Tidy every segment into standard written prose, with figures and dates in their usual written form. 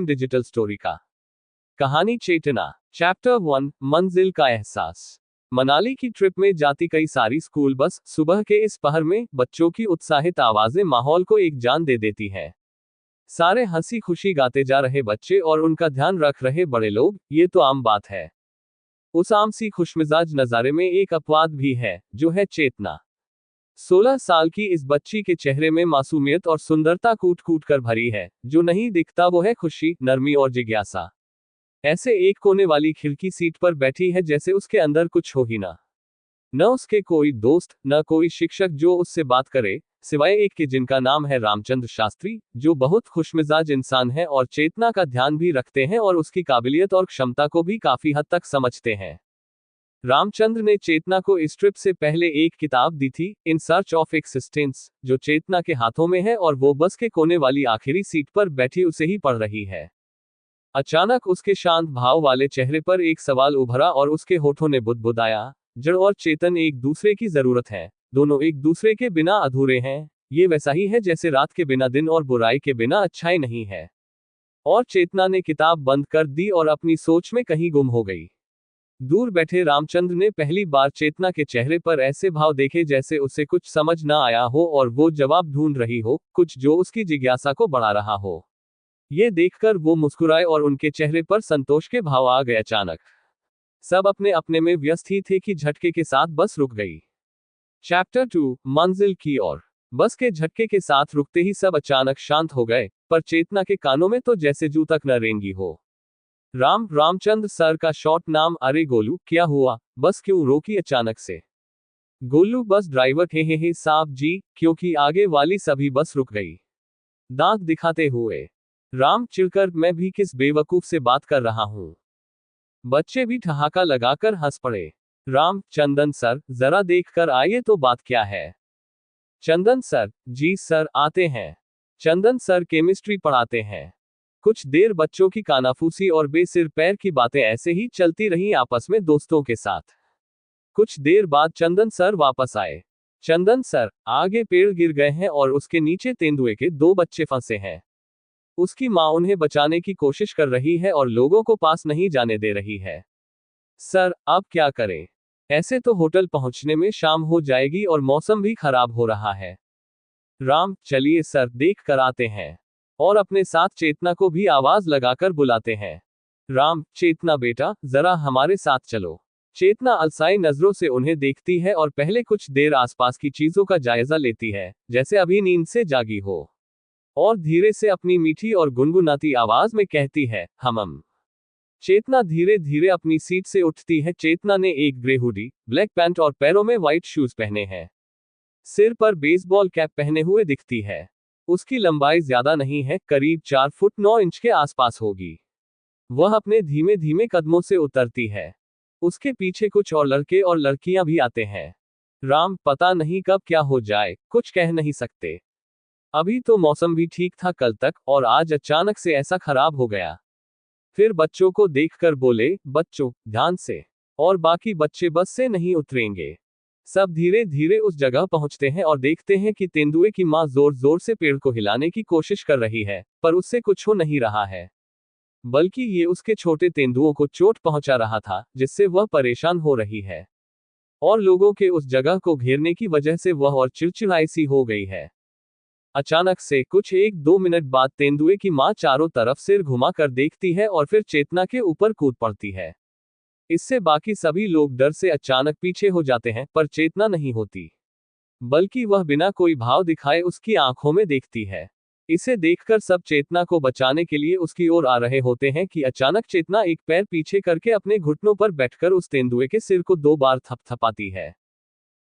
Digital story का कहानी चेतना। Chapter 1 मंजिल का एहसास। मनाली की ट्रिप में जाती कई सारी स्कूल बस सुबह के इस पहर में बच्चों की उत्साहित आवाजें माहौल को एक जान दे देती हैं। सारे हंसी खुशी गाते जा रहे बच्चे और उनका ध्यान रख रहे बड़े लोग, ये तो आम बात है। उस आम सी खुशमिजाज नजारे में एक अपवाद भी है, जो है चेतना। 16 साल की इस बच्ची के चेहरे में मासूमियत और सुंदरता कूट कूट कर भरी है। जो नहीं दिखता वो है खुशी, नरमी और जिज्ञासा। ऐसे एक कोने वाली खिड़की सीट पर बैठी है जैसे उसके अंदर कुछ हो ही ना। न उसके कोई दोस्त, न कोई शिक्षक जो उससे बात करे, सिवाय एक के जिनका नाम है रामचंद्र शास्त्री, जो बहुत खुशमिजाज इंसान है और चेतना का ध्यान भी रखते हैं और उसकी काबिलियत और क्षमता को भी काफी हद तक समझते हैं। रामचंद्र ने चेतना को इस ट्रिप से पहले एक किताब दी थी, इन सर्च ऑफ एक्सिस्टेंस, जो चेतना के हाथों में है और वो बस के कोने वाली आखिरी सीट पर बैठी उसे ही पढ़ रही है। अचानक उसके शांत भाव वाले चेहरे पर एक सवाल उभरा और उसके होठों ने बुदबुदाया, जड़ और चेतन एक दूसरे की जरूरत है, दोनों एक दूसरे के बिना अधूरे हैं। ये वैसा ही है जैसे रात के बिना दिन और बुराई के बिना अच्छाई नहीं है। और चेतना ने किताब बंद कर दी और अपनी सोच में कहीं गुम हो गई। दूर बैठे रामचंद्र ने पहली बार चेतना के चेहरे पर ऐसे भाव देखे जैसे उसे कुछ समझ ना आया हो और वो जवाब ढूंढ रही हो, कुछ जो उसकी जिज्ञासा को बढ़ा रहा हो। ये देखकर वो मुस्कुराए और उनके चेहरे पर संतोष के भाव आ गए। अचानक सब अपने अपने में व्यस्त ही थे कि झटके के साथ बस रुक गई। चैप्टर 2 मंजिल की ओर। बस के झटके के साथ रुकते ही सब अचानक शांत हो गए, पर चेतना के कानों में तो जैसे जू तक न रेंगी हो। रामचंद्र सर का शॉर्ट नाम। अरे गोलू, क्या हुआ, बस क्यों रोकी अचानक से? Golu bus driver. हे साहब जी, क्योंकि आगे वाली सभी बस रुक गई, दांत दिखाते हुए। राम चिढ़कर, मैं भी किस बेवकूफ से बात कर रहा हूं। बच्चे भी ठहाका लगाकर हंस पड़े। राम, चंदन सर, जरा देख कर आइए तो बात क्या है। चंदन सर, जी सर, आते हैं। चंदन सर केमिस्ट्री पढ़ाते हैं। कुछ देर बच्चों की कानाफूसी और बेसिर पैर की बातें ऐसे ही चलती रहीं आपस में दोस्तों के साथ। कुछ देर बाद चंदन सर वापस आए। चंदन सर, आगे पेड़ गिर गए हैं और उसके नीचे तेंदुए के 2 बच्चे फंसे हैं। उसकी मां उन्हें बचाने की कोशिश कर रही है और लोगों को पास नहीं जाने दे रही है। सर, अब क्या करें? ऐसे तो होटल पहुंचने में शाम हो जाएगी और मौसम भी खराब हो रहा है। राम, चलिए सर, देख कर आते हैं। और अपने साथ चेतना को भी आवाज लगाकर बुलाते हैं। राम, चेतना बेटा, जरा हमारे साथ चलो। चेतना अलसाई नजरों से उन्हें देखती है और पहले कुछ देर आसपास की चीजों का जायजा लेती है, जैसे अभी नींद से जागी हो। और धीरे से अपनी मीठी और गुनगुनाती आवाज में कहती है, हम। चेतना धीरे धीरे अपनी सीट से उठती है। चेतना ने एक ग्रे हुडी, ब्लैक पैंट और पैरों में व्हाइट शूज पहने हैं। सिर पर बेसबॉल कैप पहने हुए दिखती है। उसकी लंबाई ज्यादा नहीं है, करीब 4 फुट 9 इंच के आसपास होगी। वह अपने धीमे धीमे कदमों से उतरती है। उसके पीछे कुछ और लड़के और लड़कियां भी आते हैं। राम, पता नहीं कब क्या हो जाए, कुछ कह नहीं सकते। अभी तो मौसम भी ठीक था कल तक, और आज अचानक से ऐसा खराब हो गया। फिर बच्चों को देखकर बोले, बच्चों, ध्यान से। और बाकी बच्चे बस से नहीं उतरेंगे। सब धीरे धीरे उस जगह पहुंचते हैं और देखते हैं कि तेंदुए की मां जोर जोर से पेड़ को हिलाने की कोशिश कर रही है, पर उससे कुछ हो नहीं रहा है। बल्कि ये उसके छोटे तेंदुओं को चोट पहुंचा रहा था, जिससे वह परेशान हो रही है। और लोगों के उस जगह को घेरने की वजह से वह और चिड़चिड़ाई सी हो गई है। अचानक से कुछ 1-2 मिनट बाद तेंदुए की मां चारों तरफ सिर घुमा कर देखती है और फिर चेतना के ऊपर कूद पड़ती है। इससे बाकी सभी लोग डर से अचानक पीछे हो जाते हैं, पर चेतना नहीं होती, बल्कि वह बिना कोई भाव दिखाए उसकी आंखों में देखती है। इसे देखकर सब चेतना को बचाने के लिए उसकी ओर आ रहे होते हैं कि अचानक चेतना एक पैर पीछे करके अपने घुटनों पर बैठकर उस तेंदुए के सिर को 2 बार थपथपाती है।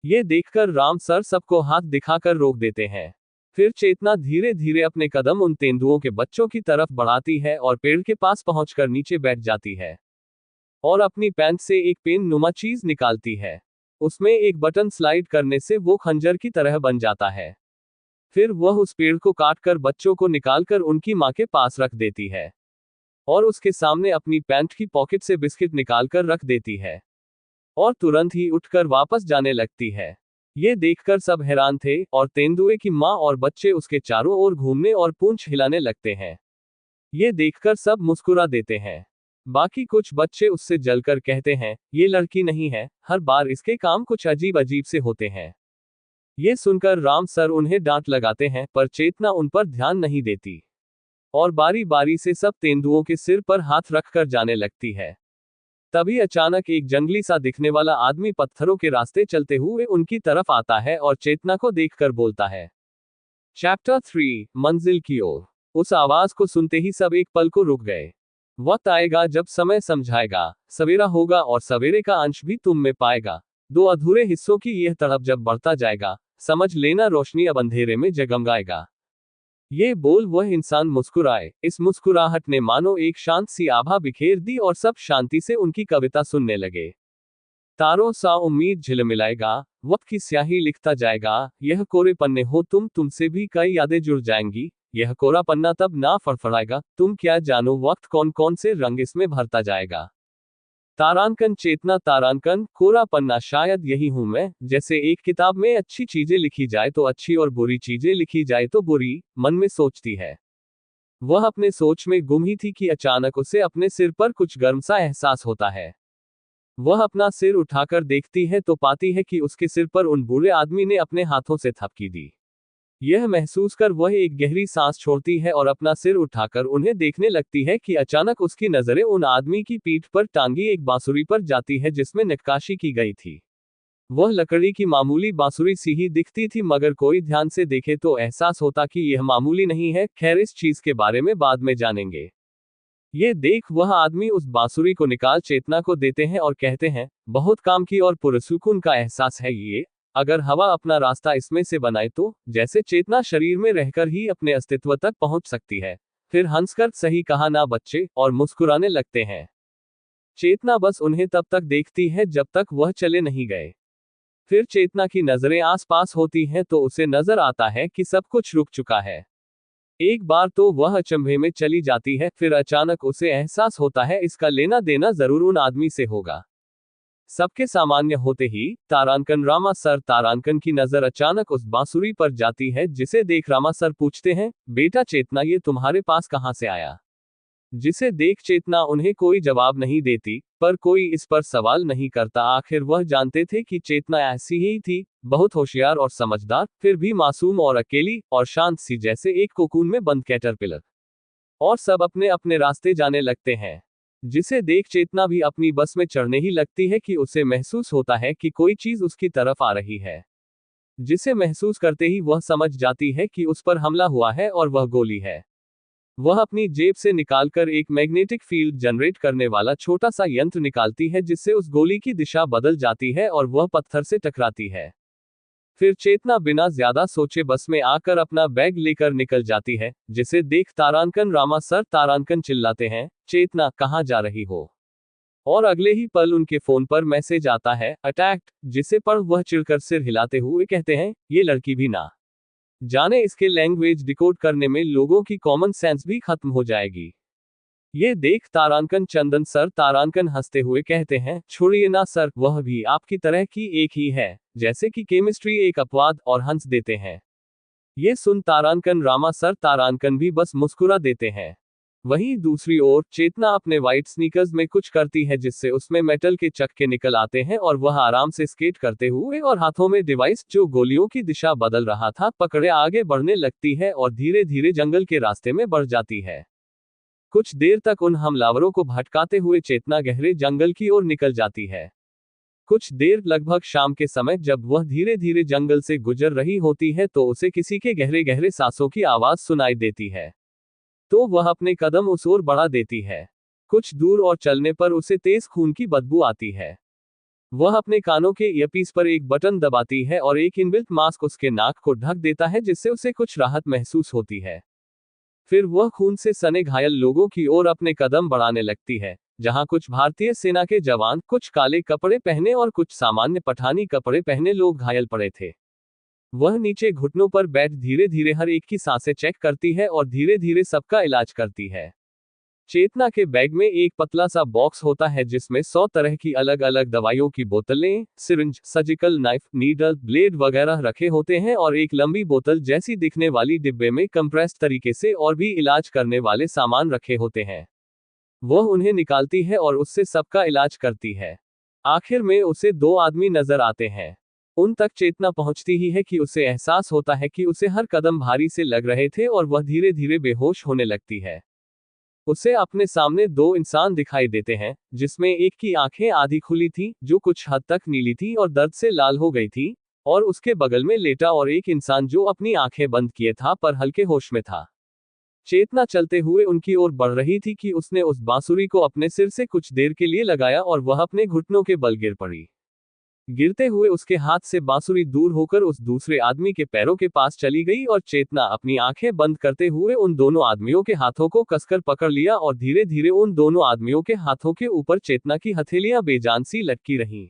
ये देखकर राम सर सबको हाथ दिखाकर रोक देते हैं। फिर चेतना धीरे धीरे अपने कदम उन तेंदुओं के बच्चों की तरफ बढ़ाती है और पेड़ के पास पहुंचकर नीचे बैठ जाती है। और अपनी पैंट से एक पेन नुमा चीज निकालती है। उसमें एक बटन स्लाइड करने से वो खंजर की तरह बन जाता है। फिर वह उस पेड़ को काटकर बच्चों को निकालकर उनकी मां के पास रख देती है। और उसके सामने अपनी पैंट की पॉकेट से बिस्किट निकालकर रख देती है। और तुरंत ही उठकर वापस जाने लगती है। ये देखकर सब हैरान थे, और तेंदुए की मां और बच्चे उसके चारों ओर घूमने और पूंछ हिलाने लगते हैं। ये देखकर सब मुस्कुरा देते हैं। बाकी कुछ बच्चे उससे जलकर कहते हैं, ये लड़की नहीं है, हर बार इसके काम कुछ अजीब अजीब से होते हैं। ये सुनकर राम सर उन्हें डांट लगाते हैं, पर चेतना उन पर ध्यान नहीं देती और बारी बारी से सब तेंदुओं के सिर पर हाथ रखकर जाने लगती है। तभी अचानक एक जंगली सा दिखने वाला आदमी पत्थरों के रास्ते चलते हुए उनकी तरफ आता है और चेतना को देखकर बोलता है। चैप्टर 3 मंजिल की ओर। उस आवाज को सुनते ही सब एक पल को रुक गए। वक्त आएगा जब समय समझाएगा, सवेरा होगा और सवेरे का अंश भी तुम में पाएगा। दो अधूरे हिस्सों की यह तड़प जब बढ़ता जाएगा, समझ लेना रोशनी अब अंधेरे में जगमगाएगा। ये बोल वह इंसान मुस्कुराए। इस मुस्कुराहट ने मानो एक शांत सी आभा बिखेर दी और सब शांति से उनकी कविता सुनने लगे। तारों सा उम्मीद झिलमिलाएगा, वक्त की स्याही लिखता जाएगा, यह कोरे पन्ने हो तुमसे भी कई यादें जुड़ जाएंगी। यह कोरा पन्ना तब ना फड़फड़ाएगा, तुम क्या जानो वक्त कौन कौन से रंग इसमें भरता जाएगा। तारांकन चेतना तारांकन कोरा पन्ना शायद यही हूं मैं। जैसे एक किताब में अच्छी चीजें लिखी जाए तो अच्छी और बुरी चीजें लिखी जाए तो बुरी, मन में सोचती है। वह अपने सोच में गुम ही थी कि अचानक उसे अपने सिर पर कुछ गर्म सा एहसास होता है। वह अपना सिर उठाकर देखती है तो पाती है कि उसके सिर पर उन बूढ़े आदमी ने अपने हाथों से थपकी दी। यह महसूस कर वह एक गहरी सांस छोड़ती है और अपना सिर उठाकर उन्हें देखने लगती है कि अचानक उसकी नजरें उन आदमी की पीठ पर टांगी एक बांसुरी पर जाती है जिसमें नक्काशी की गई थी। वह लकड़ी की मामूली बांसुरी सी ही दिखती थी, मगर कोई ध्यान से देखे तो एहसास होता कि यह मामूली नहीं है। खैर, इस चीज के बारे में बाद में जानेंगे। ये देख वह आदमी उस बांसुरी को निकाल चेतना को देते हैं और कहते हैं, बहुत काम की और पुरसुकून का एहसास है ये। अगर हवा अपना रास्ता इसमें से बनाए तो जैसे चेतना शरीर में रहकर ही अपने अस्तित्व तक पहुंच सकती है। फिर हंसकर सही कहा ना बच्चे, और मुस्कुराने लगते हैं। चेतना बस उन्हें तब तक देखती है जब तक वह चले नहीं गए। फिर चेतना की नजरें आसपास होती हैं तो उसे नजर आता है कि सब कुछ रुक चुका है। एक बार तो वह अचंभे में चली जाती है, फिर अचानक उसे एहसास होता है इसका लेना देना जरूर उन आदमी से होगा। सबके सामान्य होते ही तारांकन रामा सर तारांकन की नजर अचानक उस बांसुरी पर जाती है, जिसे देख रामा सर पूछते हैं, बेटा चेतना ये तुम्हारे पास कहां से आया। जिसे देख चेतना उन्हें कोई जवाब नहीं देती, पर कोई इस पर सवाल नहीं करता। आखिर वह जानते थे कि चेतना ऐसी ही थी, बहुत होशियार और समझदार, फिर भी मासूम और अकेली और शांत सी, जैसे एक कोकून में बंद कैटरपिलर। और सब अपने अपने रास्ते जाने लगते हैं। जिसे देख चेतना भी अपनी बस में चढ़ने ही लगती है कि उसे महसूस होता है कि कोई चीज उसकी तरफ आ रही है। जिसे महसूस करते ही वह समझ जाती है कि उस पर हमला हुआ है और वह गोली है। वह अपनी जेब से निकालकर एक मैग्नेटिक फील्ड जनरेट करने वाला छोटा सा यंत्र निकालती है, जिससे उस गोली की दिशा बदल जाती है और वह पत्थर से टकराती है। फिर चेतना बिना ज्यादा सोचे बस में आकर अपना बैग लेकर निकल जाती है। जिसे देख तारांकन रामा सर तारांकन चिल्लाते हैं, चेतना कहाँ जा रही हो। और अगले ही पल उनके फोन पर मैसेज आता है, अटैक्ड, जिसे पढ़ वह चिढ़कर सिर हिलाते हुए कहते हैं, ये लड़की भी ना जाने इसके लैंग्वेज डिकोड करने में लोगों की कॉमन सेंस भी खत्म हो जाएगी। ये देख तारांकन चंदन सर तारांकन हंसते हुए कहते हैं, छोड़िए ना सर, वह भी आपकी तरह की एक ही है, जैसे कि केमिस्ट्री एक अपवाद, और हंस देते हैं। ये सुन तारांकन रामा सर तारांकन भी बस मुस्कुरा देते हैं। वहीं दूसरी ओर चेतना अपने वाइट स्नीकर्स में कुछ करती है, जिससे उसमें मेटल के चक्के निकल आते हैं और वह आराम से स्केट करते हुए और हाथों में डिवाइस जो गोलियों की दिशा बदल रहा था पकड़े आगे बढ़ने लगती है और धीरे धीरे जंगल के रास्ते में बढ़ जाती है। कुछ देर तक उन हमलावरों को भटकाते हुए चेतना गहरे जंगल की ओर निकल जाती है। कुछ देर लगभग शाम के समय जब वह धीरे धीरे जंगल से गुजर रही होती है तो उसे किसी के गहरे गहरे सांसों की आवाज सुनाई देती है। तो वह अपने कदम उस ओर बढ़ा देती है। कुछ दूर और चलने पर उसे तेज खून की बदबू आती है। वह अपने कानों के ईयरपीस पर एक बटन दबाती है और एक इनबिल्ट मास्क उसके नाक को ढक देता है, जिससे उसे कुछ राहत महसूस होती है। फिर वह खून से सने घायल लोगों की ओर अपने कदम बढ़ाने लगती है, जहां कुछ भारतीय सेना के जवान, कुछ काले कपड़े पहने और कुछ सामान्य पठानी कपड़े पहने लोग घायल पड़े थे। वह नीचे घुटनों पर बैठ धीरे धीरे हर एक की सांसें चेक करती है और धीरे धीरे सबका इलाज करती है। चेतना के बैग में एक पतला सा बॉक्स होता है जिसमें 100 तरह की अलग अलग दवाइयों की बोतलें, syringe, surgical knife, needle, blade वगैरह रखे होते हैं और एक लंबी बोतल जैसी दिखने वाली डिब्बे में कंप्रेस तरीके से और भी इलाज करने वाले सामान रखे होते हैं। वह उन्हें निकालती है और उससे सबका इलाज करती है। आखिर में उसे 2 आदमी नजर आते हैं। उन तक चेतना पहुंचती ही है कि उसे एहसास होता है कि उसे हर कदम भारी से लग रहे थे और वह धीरे धीरे बेहोश होने लगती है। उसे अपने सामने 2 इंसान दिखाई देते हैं, जिसमें एक की आंखें आधी खुली थी, जो कुछ हद तक नीली थी और दर्द से लाल हो गई थी, और उसके बगल में लेटा और एक इंसान जो अपनी आंखें बंद किए था पर हल्के होश में था। चेतना चलते हुए उनकी ओर बढ़ रही थी कि उसने उस बांसुरी को अपने सिर से कुछ देर के लिए लगाया और वह अपने घुटनों के बल गिर पड़ी। गिरते हुए उसके हाथ से बांसुरी दूर होकर उस दूसरे आदमी के पैरों के पास चली गई और चेतना अपनी आंखें बंद करते हुए उन दोनों आदमियों के हाथों को कसकर पकड़ लिया और धीरे धीरे उन दोनों आदमियों के हाथों के ऊपर चेतना की हथेलियां बेजान सी लटकी रहीं।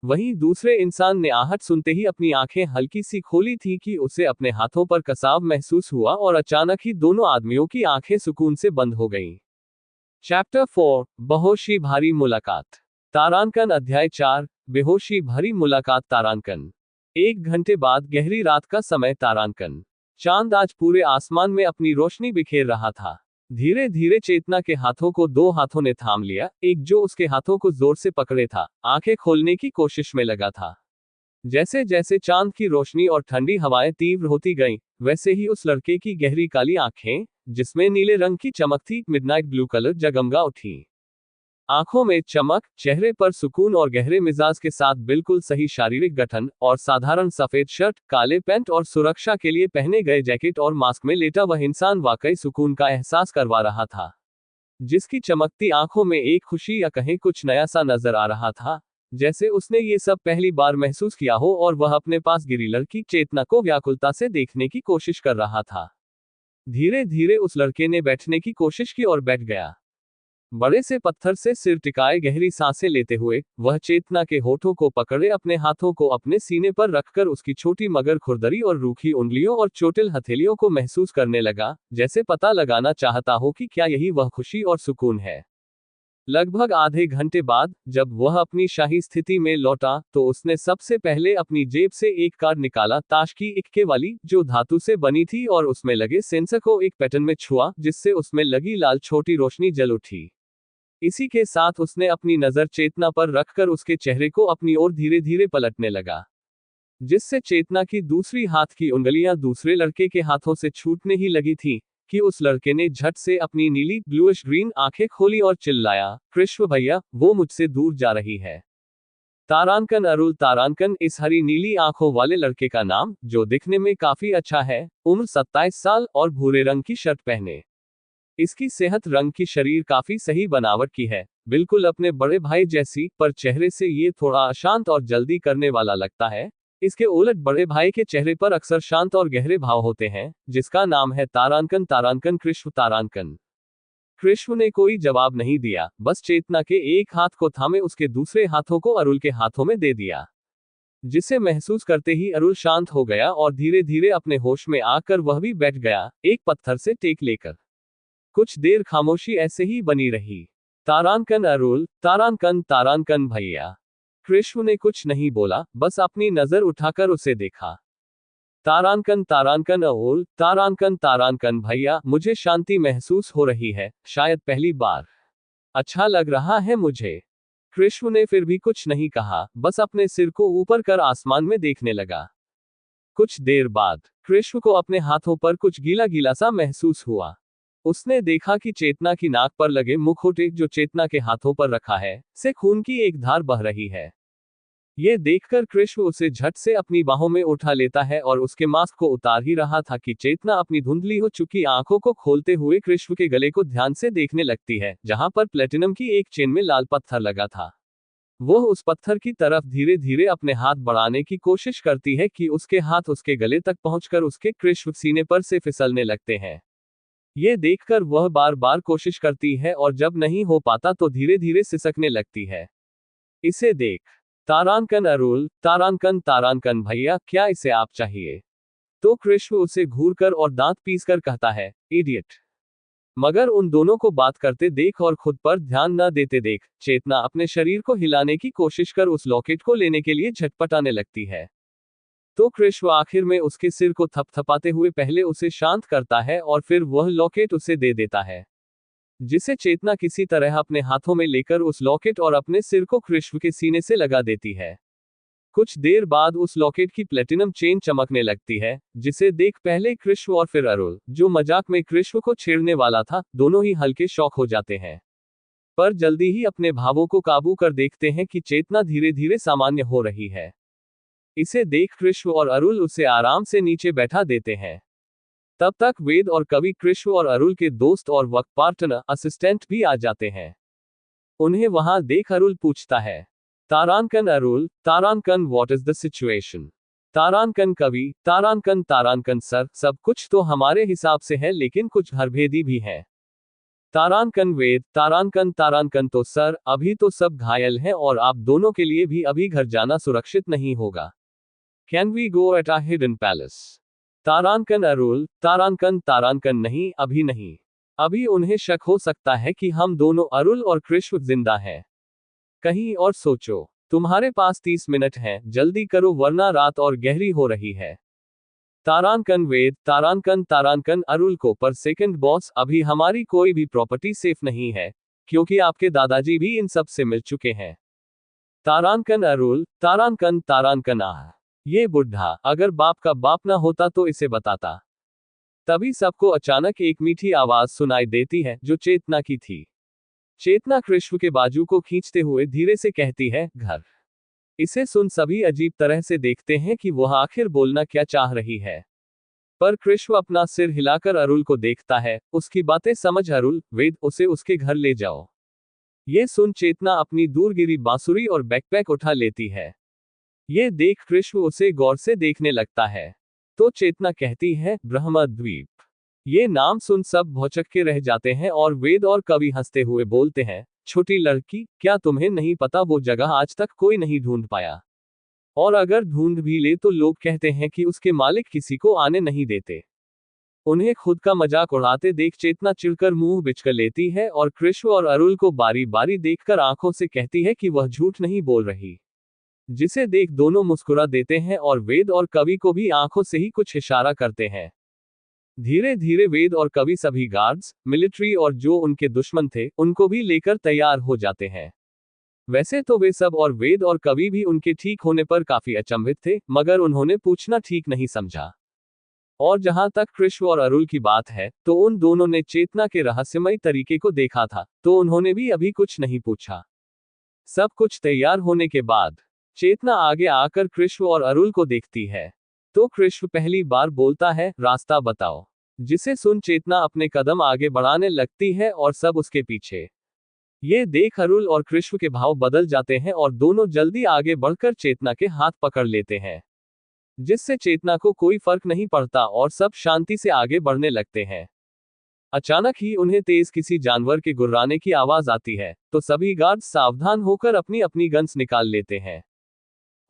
वहीं दूसरे इंसान ने आहट सुनते ही अपनी आंखें हल्की सी खोली थी कि उसे अपने हाथों पर कसाव महसूस हुआ और अचानक ही दोनों आदमियों की आंखें सुकून से बंद हो गईं। चैप्टर 4 बेहोशी भारी मुलाकात। तारांकन अध्याय 4 बेहोशी भरी मुलाकात। तारांकन 1 घंटे बाद गहरी रात का समय। तारांकन चांद आज पूरे आसमान में अपनी रोशनी बिखेर रहा था। धीरे धीरे चेतना के हाथों को 2 हाथों ने थाम लिया, एक जो उसके हाथों को जोर से पकड़े था, आंखें खोलने की कोशिश में लगा था। जैसे जैसे चांद की रोशनी और ठंडी हवाएं तीव्र होती गईं, वैसे ही उस लड़के की गहरी काली आंखें, जिसमें नीले रंग की चमक थी, मिडनाइट ब्लू कलर, जगमगा उठी। आंखों में चमक, चेहरे पर सुकून और गहरे मिजाज के साथ बिल्कुल सही शारीरिक गठन, और साधारण सफेद शर्ट, काले पैंट और सुरक्षा के लिए पहने गए जैकेट और मास्क में लेटा वह इंसान वाकई सुकून का एहसास करवा रहा था। जिसकी चमकती आंखों में एक खुशी या कहीं कुछ नया सा नजर आ रहा था, जैसे उसने ये सब पहली बार महसूस किया हो, और वह अपने पास गिरी लड़की चेतना को व्याकुलता से देखने की कोशिश कर रहा था। धीरे धीरे उस लड़के ने बैठने की कोशिश की और बैठ गया। बड़े से पत्थर से सिर टिकाए गहरी सांसें लेते हुए वह चेतना के होठों को पकड़े अपने हाथों को अपने सीने पर रखकर उसकी छोटी मगर खुरदरी और रूखी उंगलियों और चोटिल हथेलियों को महसूस करने लगा, जैसे पता लगाना चाहता हो कि क्या यही वह खुशी और सुकून है। लगभग आधे घंटे बाद जब वह अपनी शाही स्थिति में लौटा, तो उसने सबसे पहले अपनी जेब से एक कार्ड निकाला, ताश की इक्के वाली, जो धातु से बनी थी, और उसमें लगे सेंसर को एक पैटर्न में छुआ, जिससे उसमें लगी लाल छोटी रोशनी जल उठी। इसी के साथ उसने अपनी नजर चेतना पर रखकर उसके चेहरे को अपनी ओर धीरे धीरे पलटने लगा, जिससे चेतना की दूसरी हाथ की उंगलियां दूसरे लड़के के हाथों से छूटने ही लगी थी कि उस लड़के ने झट से अपनी नीली ब्लूइश ग्रीन आंखें खोली और चिल्लाया, कृष्ण भैया, वो मुझसे दूर जा रही है। तारांकन अरुल तारांकन इस हरी नीली आंखों वाले लड़के का नाम, जो दिखने में काफी अच्छा है, उम्र 27 साल और भूरे रंग की शर्ट पहने। इसकी सेहत रंग की शरीर काफी सही बनावट की है, बिल्कुल अपने बड़े भाई जैसी, पर चेहरे से ये थोड़ा अशांत और जल्दी करने वाला लगता है। इसके उलट बड़े भाई के चेहरे पर अक्सर शांत और गहरे भाव होते हैं, जिसका नाम है तारांकन। तारांकन कृष्ण तारांकन। कृष्ण ने कोई जवाब नहीं दिया, बस चेतना के एक हाथ को थामे उसके दूसरे हाथों को अरुल के हाथों में दे दिया, जिसे महसूस करते ही अरुल शांत हो गया और धीरे धीरे अपने होश में आकर वह भी बैठ गया, एक पत्थर से टेक लेकर। कुछ देर खामोशी ऐसे ही बनी रही। तारांकन अरुल तारांकन तारांकन भैया। कृष्ण ने कुछ नहीं बोला, बस अपनी नजर उठाकर उसे देखा। तारांकन तारांकन अरुल तारांकन तारांकन भैया, मुझे शांति महसूस हो रही है, शायद पहली बार। अच्छा लग रहा है मुझे। कृष्ण ने फिर भी कुछ नहीं कहा, बस अपने सिर को ऊपर कर आसमान में देखने लगा। कुछ देर बाद कृष्ण को अपने हाथों पर कुछ गीला गीला सा महसूस हुआ। उसने देखा कि चेतना की नाक पर लगे मुखौटे, जो चेतना के हाथों पर रखा है, से खून की एक धार बह रही है। ये देखकर कृष्ण उसे झट से अपनी बाहों में उठा लेता है और उसके मास्क को उतार ही रहा था कि चेतना अपनी धुंधली हो चुकी आंखों को खोलते हुए कृष्ण के गले को ध्यान से देखने लगती है, जहां पर प्लेटिनम की एक चेन में लाल पत्थर लगा था। वह उस पत्थर की तरफ धीरे धीरे अपने हाथ बढ़ाने की कोशिश करती है कि उसके हाथ उसके गले तक पहुंचकर उसके कृष्ण सीने पर से फिसलने लगते हैं। ये देखकर वह बार बार कोशिश करती है और जब नहीं हो पाता तो धीरे धीरे सिसकने लगती है। इसे देख तारांकन अरुल तारांकन तारांकन भैया, क्या इसे आप चाहिए? तो कृष्ण उसे घूरकर और दांत पीसकर कहता है, इडियट। मगर उन दोनों को बात करते देख और खुद पर ध्यान न देते देख चेतना अपने शरीर को हिलाने की कोशिश कर उस लॉकेट को लेने के लिए झटपटाने लगती है। तो कृष्ण आखिर में उसके सिर को थपथपाते हुए पहले उसे शांत करता है और फिर वह लॉकेट उसे दे देता है, जिसे चेतना किसी तरह अपने हाथों में लेकर उस लॉकेट और अपने सिर को कृष्ण के सीने से लगा देती है। कुछ देर बाद उस लॉकेट की प्लेटिनम चेन चमकने लगती है, जिसे देख पहले कृष्ण और फिर अरुल, जो मजाक में कृष्ण को छेड़ने वाला था, दोनों ही हल्के शॉक हो जाते हैं। पर जल्दी ही अपने भावों को काबू कर देखते हैं कि चेतना धीरे धीरे सामान्य हो रही है। इसे देख कृष्ण और अरुल उसे आराम से नीचे बैठा देते हैं। तब तक वेद और कवि कृष्ण और अरुल के दोस्त और वर्क पार्टनर असिस्टेंट भी आ जाते हैं। उन्हें वहां देख अरुल पूछता है, तारांकन अरुल, तारांकन व्हाट इज द सिचुएशन? तारांकन कवि, तारांकन सर, सब कुछ तो हमारे हिसाब से है लेकिन कुछ हरभेदी भी है। तारांकन वेद, तारांकन तो सर, अभी तो सब घायल हैं और आप दोनों के लिए भी अभी घर जाना सुरक्षित नहीं होगा। Can we go at a hidden palace? तारांकन अरुल, तारांकन नहीं, अभी नहीं। अभी उन्हें शक हो सकता है कि हम दोनों अरुल और कृष्ण जिंदा हैं। कहीं और सोचो। तुम्हारे पास 30 मिनट हैं, जल्दी करो वरना रात और गहरी हो रही है। तारांकन वेद, तारांकन अरुल को, पर सेकंड बॉस, अभी हमारी कोई भी प्रॉपर्टी सेफ नहीं है, क्योंकि आपके दादाजी भी इन सब से मिल चुके हैं। तारांकन अरुल, तारांकन आह, ये बुढ़ा अगर बाप का बाप ना होता तो इसे बताता। तभी सबको अचानक एक मीठी आवाज सुनाई देती है, जो चेतना की थी। चेतना कृष्ण के बाजू को खींचते हुए धीरे से कहती है, घर। इसे सुन सभी अजीब तरह से देखते हैं कि वह आखिर बोलना क्या चाह रही है। पर कृष्ण अपना सिर हिलाकर अरुल को देखता है, उसकी बातें समझ अरुल, वेद, उसे उसके घर ले जाओ। ये सुन चेतना अपनी दूर गिरी बांसुरी और बैकपैक उठा लेती है। ये देख कृष्ण उसे गौर से देखने लगता है। तो चेतना कहती है, ब्रह्मद्वीप। ये नाम सुन सब भौचक्के के रह जाते हैं और वेद और कवि हंसते हुए बोलते हैं, छोटी लड़की, क्या तुम्हें नहीं पता वो जगह आज तक कोई नहीं ढूंढ पाया? और अगर ढूंढ भी ले तो लोग कहते हैं कि उसके मालिक किसी को आने नहीं देते। उन्हें खुद का मजाक उड़ाते देख चेतना चिढ़कर मुंह बिचकर लेती है और कृष्ण और अरुल को बारी बारी देखकर आंखों से कहती है कि वह झूठ नहीं बोल रही। जिसे देख दोनों मुस्कुरा देते हैं और वेद और कवि को भी आंखों से ही कुछ इशारा करते हैं। धीरे धीरे वेद और कवि सभी गार्ड्स, मिलिट्री और जो उनके दुश्मन थे, उनको भी लेकर तैयार हो जाते हैं। वैसे तो वे सब और वेद और कवि भी उनके ठीक होने पर काफी अचंभित थे, मगर उन्होंने पूछना ठीक नहीं समझा। और जहां तक कृष्ण और अरुल की बात है, तो उन दोनों ने चेतना के रहस्यमयी तरीके को देखा था, तो उन्होंने भी अभी कुछ नहीं पूछा। सब कुछ तैयार होने के बाद चेतना आगे आकर कृष्ण और अरुल को देखती है। तो कृष्ण पहली बार बोलता है, रास्ता बताओ। जिसे सुन चेतना अपने कदम आगे बढ़ाने लगती है और सब उसके पीछे। ये देख अरुल और कृष्ण के भाव बदल जाते हैं और दोनों जल्दी आगे बढ़कर चेतना के हाथ पकड़ लेते हैं, जिससे चेतना को कोई फर्क नहीं पड़ता और सब शांति से आगे बढ़ने लगते हैं। अचानक ही उन्हें तेज किसी जानवर के गुर्राने की आवाज आती है, तो सभी गार्ड्स सावधान होकर अपनी अपनी गन्स निकाल लेते हैं।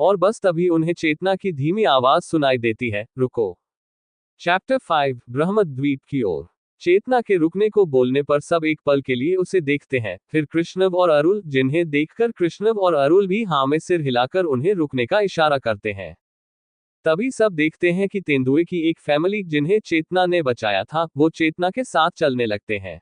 और बस तभी उन्हें चेतना की धीमी आवाज सुनाई देती है, रुको। चैप्टर 5, ब्रह्मद्वीप की ओर। चेतना के रुकने को बोलने पर सब एक पल के लिए उसे देखते हैं, फिर कृष्णव और अरुल, जिन्हें देखकर कृष्णव और अरुल भी हाँ में सिर हिलाकर उन्हें रुकने का इशारा करते हैं। तभी सब देखते हैं कि तेंदुए की एक फैमिली, जिन्हें चेतना ने बचाया था, वो चेतना के साथ चलने लगते हैं।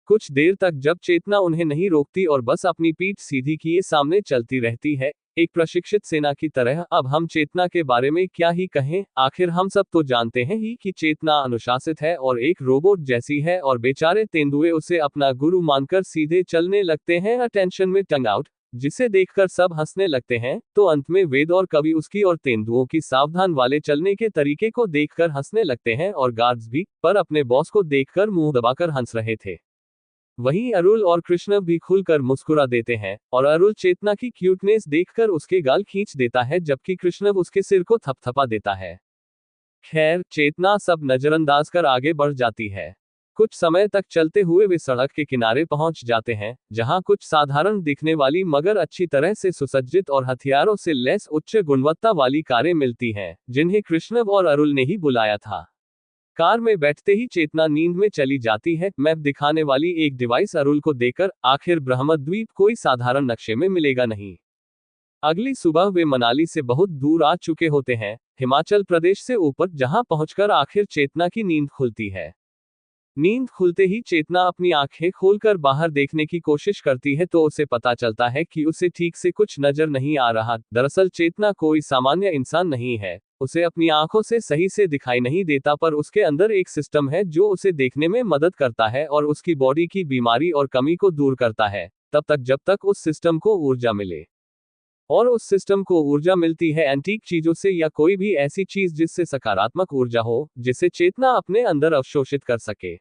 कुछ देर तक जब चेतना उन्हें नहीं रोकती और बस अपनी पीठ सीधी किए सामने चलती रहती है, एक प्रशिक्षित सेना की तरह। अब हम चेतना के बारे में क्या ही कहें, आखिर हम सब तो जानते हैं ही कि चेतना अनुशासित है और एक रोबोट जैसी है, और बेचारे तेंदुए उसे अपना गुरु मानकर सीधे चलने लगते हैं, अटेंशन में टंग आउट, जिसे देखकर सब हंसने लगते हैं। तो अंत में वेद और कवि उसकी और तेंदुओं की सावधान वाले चलने के तरीके को देखकर हंसने लगते हैं, और गार्ड्स भी, पर अपने बॉस को देखकर मुंह दबाकर हंस रहे थे। वहीं अरुल और कृष्ण भी खुलकर मुस्कुरा देते हैं, और अरुल चेतना की क्यूटनेस देखकर उसके गाल खींच देता है, जबकि कृष्ण उसके सिर को थपथपा देता है। खैर, चेतना सब नजरअंदाज कर आगे बढ़ जाती है। कुछ समय तक चलते हुए वे सड़क के किनारे पहुंच जाते हैं, जहां कुछ साधारण दिखने वाली मगर अच्छी तरह से सुसज्जित और हथियारों से लैस उच्च गुणवत्ता वाली कारें मिलती हैं, जिन्हें कृष्ण और अरुल ने ही बुलाया था। कार में बैठते ही चेतना नींद में चली जाती है। मैप दिखाने वाली एक डिवाइस अरुल को देकर आखिर ब्रह्मद्वीप कोई साधारण नक्शे में मिलेगा नहीं। अगली सुबह वे मनाली से बहुत दूर आ चुके होते हैं, हिमाचल प्रदेश से ऊपर, जहां पहुंचकर आखिर चेतना की नींद खुलती है। नींद खुलते ही चेतना अपनी आंखें खोलकर बाहर देखने की कोशिश करती है तो उसे पता चलता है कि उसे ठीक से कुछ नजर नहीं आ रहा। दरअसल चेतना कोई सामान्य इंसान नहीं है, उसे अपनी आंखों से सही से दिखाई नहीं देता, पर उसके अंदर एक सिस्टम है जो उसे देखने में मदद करता है और उसकी बॉडी की बीमारी और कमी को दूर करता है, तब तक जब तक उस सिस्टम को ऊर्जा मिले। और उस सिस्टम को ऊर्जा मिलती है एंटीक चीजों से या कोई भी ऐसी चीज जिससे सकारात्मक ऊर्जा हो, जिसे चेतना अपने अंदर अवशोषित कर सके।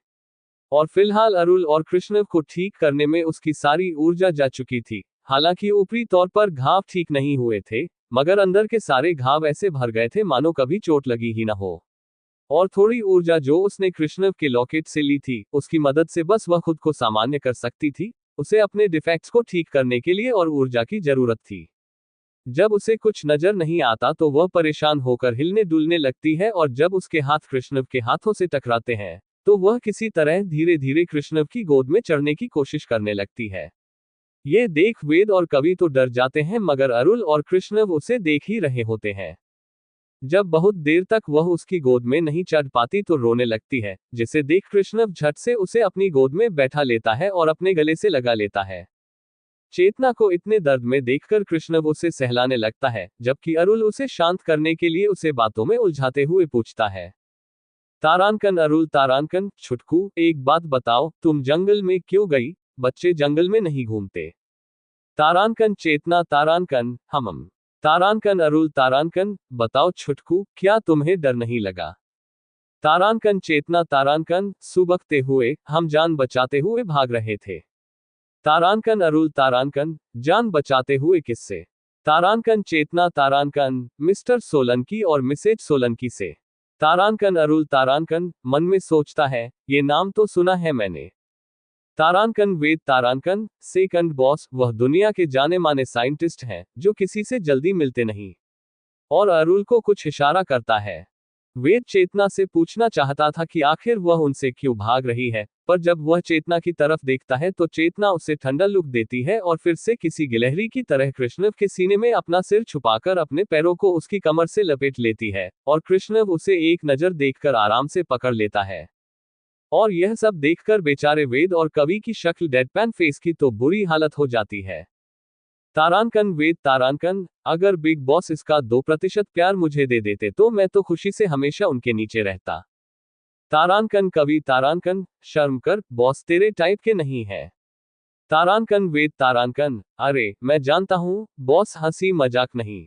और फिलहाल अरुल और कृष्ण को ठीक करने में उसकी सारी ऊर्जा जा चुकी थी। हालांकि ऊपरी तौर पर घाव ठीक नहीं हुए थे, मगर अंदर के सारे घाव ऐसे भर गए थे मानो कभी चोट लगी ही न हो। और थोड़ी ऊर्जा जो उसने कृष्ण के लॉकेट से ली थी, उसकी मदद से बस वह खुद को सामान्य कर सकती थी। उसे अपने डिफेक्ट्स को ठीक करने के लिए और ऊर्जा की जरूरत थी। जब उसे कुछ नजर नहीं आता तो वह परेशान होकर हिलने डुलने लगती है, और जब उसके हाथ कृष्ण के हाथों से टकराते हैं तो वह किसी तरह धीरे धीरे कृष्ण की गोद में चढ़ने की कोशिश करने लगती है। ये देख वेद और कवि तो डर जाते हैं, मगर अरुल और कृष्ण उसे देख ही रहे होते हैं। जब बहुत देर तक वह उसकी गोद में नहीं चढ़ पाती तो रोने लगती है, जिसे देख कृष्ण झट से उसे अपनी गोद में बैठा लेता है और अपने गले से लगा लेता है। चेतना को इतने दर्द में देखकर कृष्ण उसे सहलाने लगता है, जबकि अरुल उसे शांत करने के लिए उसे बातों में उलझाते हुए पूछता है। तारांकन अरुल तारांकन, छुटकू एक बात बताओ, तुम जंगल में क्यों गई? बच्चे जंगल में नहीं घूमते। तारांकन चेतना तारांकन हम तारांकन अरुल तारांकन, बताओ छुटकू, क्या तुम्हें डर नहीं लगा? तारांकन चेतना तारांकन, सुबकते हुए हम जान बचाते हुए भाग रहे थे। तारांकन अरुल तारांकन, जान बचाते हुए किससे? तारांकन चेतना तारांकन, मिस्टर सोलंकी और मिसेज सोलंकी से। तारांकन अरुल तारांकन, मन में सोचता है, ये नाम तो सुना है मैंने। तारांकन वेद तारांकन, सेकंड बॉस, वह दुनिया के जाने माने साइंटिस्ट हैं जो किसी से जल्दी मिलते नहीं। और अरुल को कुछ इशारा करता है। वेद चेतना से पूछना चाहता था कि आखिर वह उनसे क्यों भाग रही है, पर जब वह चेतना की तरफ देखता है तो चेतना उसे ठंडा लुक देती है और फिर से किसी गिलहरी की तरह कृष्ण के सीने में अपना सिर छुपाकर अपने पैरों को उसकी कमर से लपेट लेती है, और कृष्ण उसे एक नजर देखकर आराम से पकड़ लेता है। और यह सब देखकर बेचारे वेद और कवि की शक्ल डेडपैन फेस की तो बुरी हालत हो जाती है। तारांकन वेद तारांकन, अगर बिग बॉस इसका 2% प्यार मुझे दे देते तो मैं तो खुशी से हमेशा उनके नीचे रहता। तारांकन कवि तारांकन, शर्म कर, बॉस तेरे टाइप के नहीं है। तारांकन वेद तारांकन, अरे मैं जानता हूं बॉस, हंसी मजाक नहीं।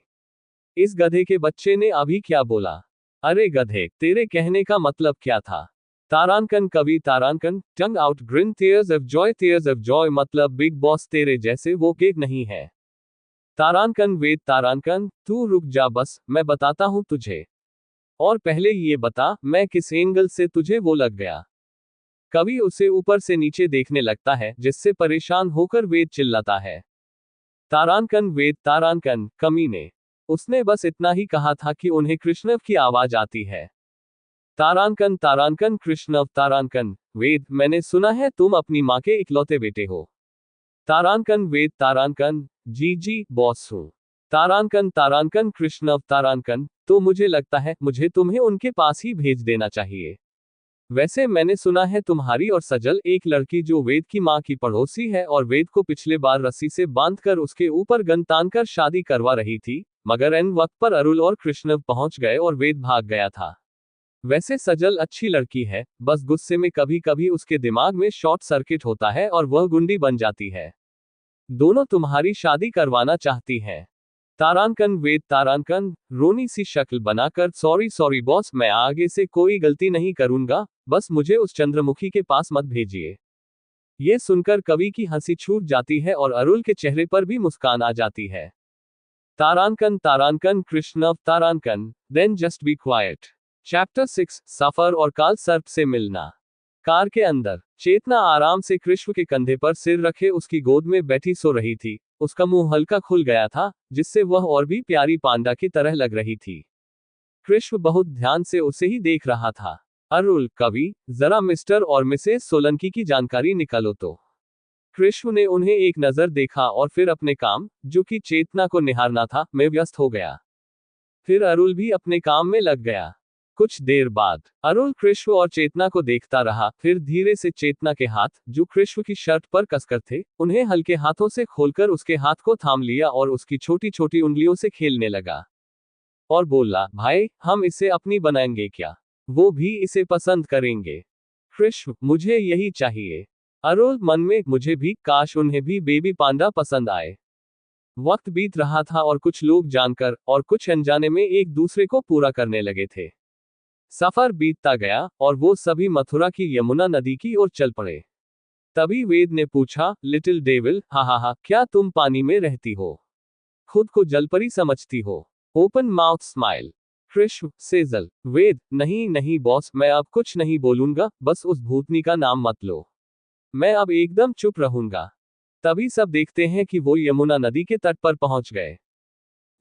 इस गधे के बच्चे ने अभी क्या बोला? अरे गधे, तेरे कहने का मतलब क्या था? तारांकन कवि तारांकन, tongue out grin, tears of joy, मतलब बिग बॉस तेरे जैसे वो केक नहीं है। तारांकन वेद तारांकन, तू रुक जा बस, मैं बताता हूं तुझे। और पहले ये बता, मैं किस एंगल से तुझे वो लग गया? कवि उसे ऊपर से नीचे देखने लगता है, जिससे परेशान होकर वेद चिल्लाता है। तारांकन वेद तारांकन, कमीने, उसने बस इतना ही कहा था कि उन्हें कृष्णव की आवाज आती है। तारांकन तारांकन कृष्णव तारांकन, वेद मैंने सुना है तुम अपनी माँ के इकलौते बेटे हो। तारांकन वेद तारांकन, जी बॉस हूँ। तारांकन तारांकन कृष्णव तारांकन, तो मुझे लगता है मुझे तुम्हें उनके पास ही भेज देना चाहिए। वैसे मैंने सुना है तुम्हारी और सजल, एक लड़की जो वेद की माँ की पड़ोसी है और वेद को पिछले बार रस्सी से बांधकर उसके ऊपर गन तानकर शादी करवा रही थी, मगर एन वक्त पर अरुल और कृष्णव पहुंच गए और वेद भाग गया था। वैसे सजल अच्छी लड़की है, बस गुस्से में कभी कभी उसके दिमाग में शॉर्ट सर्किट होता है और वह गुंडी बन जाती है। दोनों तुम्हारी शादी करवाना चाहती हैं। तारांकन वेद तारांकन, रोनी सी शक्ल बनाकर, सॉरी बॉस, मैं आगे से कोई गलती नहीं करूंगा, बस मुझे उस चंद्रमुखी के पास मत भेजिए। ये सुनकर कवि की हंसी छूट जाती है और अरुल के चेहरे पर भी मुस्कान आ जाती है। तारांकन तारांकन कृष्णव तारांकन, then just be quiet. Chapter 6, सफर और काल सर्प से मिलना। कार के अंदर चेतना आराम से कृष्ण के कंधे पर सिर रखे उसकी गोद में बैठी सो रही थी। उसका मुंह हल्का खुल गया था, जिससे वह और भी प्यारी पांडा की तरह लग रही थी। कृष्ण बहुत ध्यान से उसे ही देख रहा था। अरुल, कवि, जरा मिस्टर और मिसेस सोलंकी की जानकारी निकालो तो। कृष्ण ने उन्हें एक नजर देखा और फिर अपने काम, जो कि चेतना को निहारना था, में व्यस्त हो गया। फिर अरुल भी अपने काम में लग गया। कुछ देर बाद अरुल कृष्ण और चेतना को देखता रहा, फिर धीरे से चेतना के हाथ, जो कृष्ण की शर्ट पर कसकर थे, उन्हें हल्के हाथों से खोलकर उसके हाथ को थाम लिया और उसकी छोटी छोटी उंगलियों से खेलने लगा। और बोला, भाई, हम इसे अपनी बनाएंगे क्या? वो भी इसे पसंद करेंगे। कृष्ण, मुझे यही चाहिए। अरुल मन में, मुझे भी, काश उन्हें भी बेबी पांडा पसंद आए। वक्त बीत रहा था और कुछ लोग जानकर और कुछ अनजाने में एक दूसरे को पूरा करने लगे थे। सफर बीतता गया और वो सभी मथुरा की यमुना नदी की ओर चल पड़े। तभी वेद ने पूछा, लिटिल डेविल, हा हा हा, क्या तुम पानी में रहती हो? खुद को जलपरी समझती हो? Open mouth smile. Krishna, Sejal. Ved, नहीं नहीं बॉस, मैं अब कुछ नहीं बोलूंगा, बस उस भूतनी का नाम मत लो। मैं अब एकदम चुप रहूंगा। तभी सब देखते हैं कि वो यमुना नदी के तट पर पहुंच गए,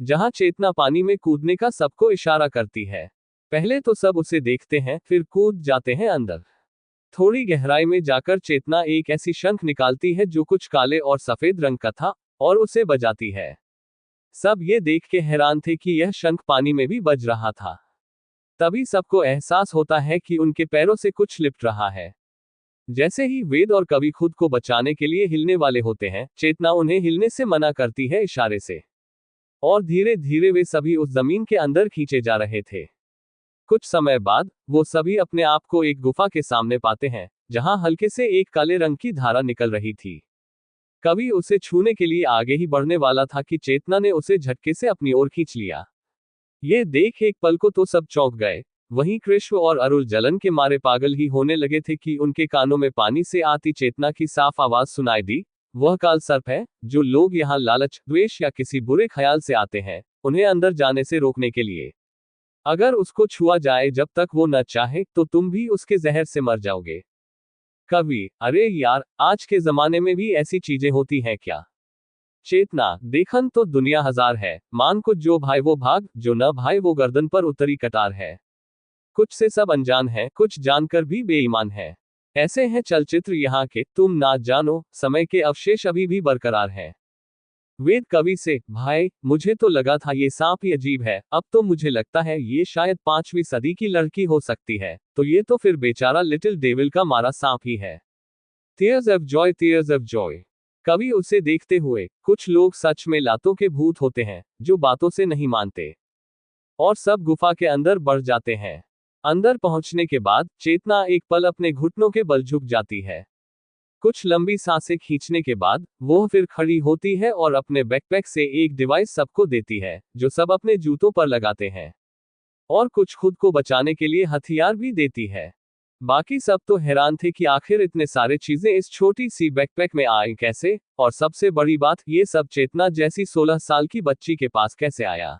जहां चेतना पानी में कूदने का सबको इशारा करती है। पहले तो सब उसे देखते हैं, फिर कूद जाते हैं अंदर। थोड़ी गहराई में जाकर चेतना एक ऐसी शंख निकालती है जो कुछ काले और सफेद रंग का था, और उसे बजाती है। सब ये देख के हैरान थे कि यह शंख पानी में भी बज रहा था। तभी सबको एहसास होता है कि उनके पैरों से कुछ लिपट रहा है। जैसे ही वेद और कवि खुद को बचाने के लिए हिलने वाले होते हैं, चेतना उन्हें हिलने से मना करती है इशारे से। और धीरे धीरे वे सभी उस जमीन के अंदर खींचे जा रहे थे। कुछ समय बाद वो सभी अपने आप को एक गुफा के सामने पाते हैं, जहां हल्के से एक काले रंग की धारा निकल रही थी। कवि उसे छूने के लिए आगे ही बढ़ने वाला था कि चेतना ने उसे झटके से अपनी ओर खींच लिया। ये देख एक पल को तो सब चौंक गए। वहीं कृष्ण और अरुल जलन के मारे पागल ही होने लगे थे कि उनके कानों में पानी से आती चेतना की साफ आवाज सुनाई दी, वह काल सर्प है, जो लोग यहाँ लालच, द्वेष या किसी बुरे ख्याल से आते हैं, उन्हें अंदर जाने से रोकने के लिए। अगर उसको छुआ जाए जब तक वो न चाहे, तो तुम भी उसके जहर से मर जाओगे। कवि, अरे यार, आज के जमाने में भी ऐसी चीजें होती हैं क्या? चेतना, देखन तो दुनिया हजार है, मान को जो भाई वो भाग, जो न भाई वो गर्दन पर उतरी कटार है। कुछ से सब अनजान है, कुछ जानकर भी बेईमान है। ऐसे हैं चलचित्र यहाँ के, तुम ना जानो, समय के अवशेष अभी भी बरकरार हैं। वेद कवि से, भाई, मुझे तो लगा था ये सांप ही अजीब है, अब तो मुझे लगता है ये शायद 5वीं सदी की लड़की हो सकती है, तो ये तो फिर बेचारा लिटिल डेविल का मारा सांप ही है। Tears of Joy, tears of Joy. कवि उसे देखते हुए, कुछ लोग सच में लातों के भूत होते हैं, जो बातों से नहीं मानते। और सब गुफा के अंदर बढ़ जाते हैं। अंदर पहुंचने के बाद चेतना एक पल अपने घुटनों के बल झुक जाती है। कुछ लंबी सांसें खींचने के बाद वो फिर खड़ी होती है और अपने बैकपैक से एक डिवाइस सबको देती है, जो सब अपने जूतों पर लगाते हैं। और कुछ खुद को बचाने के लिए हथियार भी देती है। बाकी सब तो हैरान थे कि आखिर इतने सारे चीजें इस छोटी सी बैकपैक में आई कैसे, और सबसे बड़ी बात, ये सब चेतना जैसी 16 साल की बच्ची के पास कैसे आया।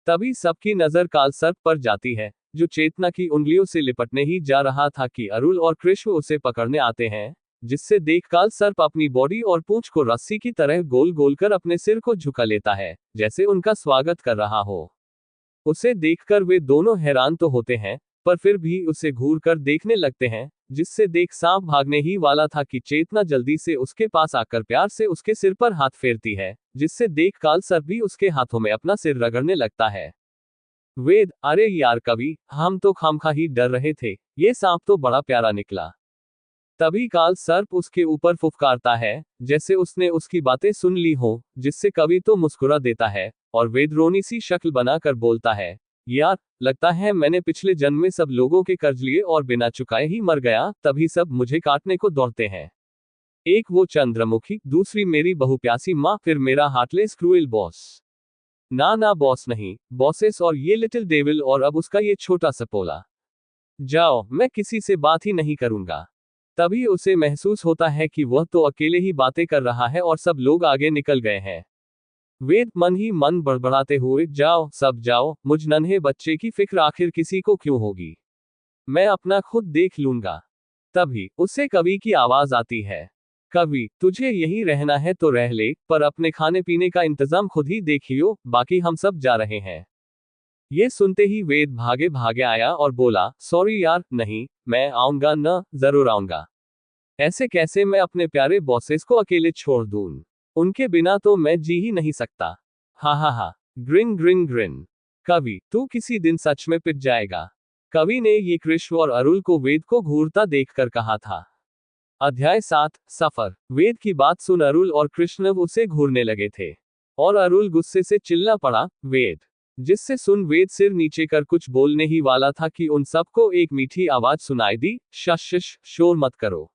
तभी सबकी नजर काल सर्प पर जाती है, जो चेतना की उंगलियों से लिपटने ही जा रहा था कि अरुल और कृष्ण उसे पकड़ने आते हैं, जिससे देख काल सर्प अपनी बॉडी और पूंछ को रस्सी की तरह गोल गोल कर अपने सिर को झुका लेता है, जैसे उनका स्वागत कर रहा हो। उसे देखकर वे दोनों हैरान तो होते हैं, पर फिर भी उसे घूर कर देखने लगते हैं, जिससे देख सांप भागने ही वाला था कि चेतना जल्दी से उसके पास आकर प्यार से उसके सिर पर हाथ फेरती है, जिससे देख काल सर्प भी उसके हाथों में अपना सिर रगड़ने लगता है। वेद, अरे यार कवि, हम तो खामखा ही डर रहे थे, ये सांप तो बड़ा प्यारा निकला। तभी काल सर्प उसके ऊपर फुफकारता है, जैसे उसने उसकी बातें सुन ली हो, जिससे कवि तो मुस्कुरा देता है, और वेद रोनी सी शक्ल बनाकर बोलता है, यार, लगता है मैंने पिछले जन्म में सब लोगों के कर्ज लिए और बिना चुकाए ही मर गया, तभी सब मुझे काटने को दौड़ते हैं। एक वो चंद्रमुखी, दूसरी मेरी बहुप्यासी माँ, फिर मेरा हार्टलेस क्रूएल बॉस। ना ना बॉस नहीं, बॉसेस, और ये लिटिल डेविल, और अब उसका ये छोटा सपोला। जाओ, मैं किसी से बात ही नहीं करूंगा। तभी उसे महसूस होता है कि वह तो अकेले ही बातें कर रहा है और सब लोग आगे निकल गए हैं। वेद मन ही मन बड़बड़ाते हुए, जाओ सब जाओ, मुझ नन्हे बच्चे की फिक्र आखिर किसी को क्यों होगी, मैं अपना खुद देख लूंगा। तभी उसे कवि की आवाज आती है, कवि, तुझे यहीं रहना है तो रह ले, पर अपने खाने पीने का इंतजाम खुद ही देखियो, बाकी हम सब जा रहे हैं। ये सुनते ही वेद भागे भागे आया और बोला, सॉरी यार, नहीं, मैं आऊंगा न, जरूर आऊंगा। ऐसे कैसे मैं अपने प्यारे बॉसेस को अकेले छोड़ दूं? उनके बिना तो मैं जी ही नहीं सकता। हा हा हा। Green green green. कवि, तू किसी दिन सच में पिट जाएगा। कवि ने ये कृष्ण और अरुल को वेद को घूरता देखकर कहा था। अध्याय 7, सफर। वेद की बात सुन अरुल और कृष्ण उसे घूरने लगे थे। और अरुल गुस्से से चिल्ला पड़ा, वेद। जिससे सुन वेद सिर नीचे कर कुछ बोलने ही वाला था कि उन सबको एक मीठी आवाज सुनाई दी, शश, शोर मत करो।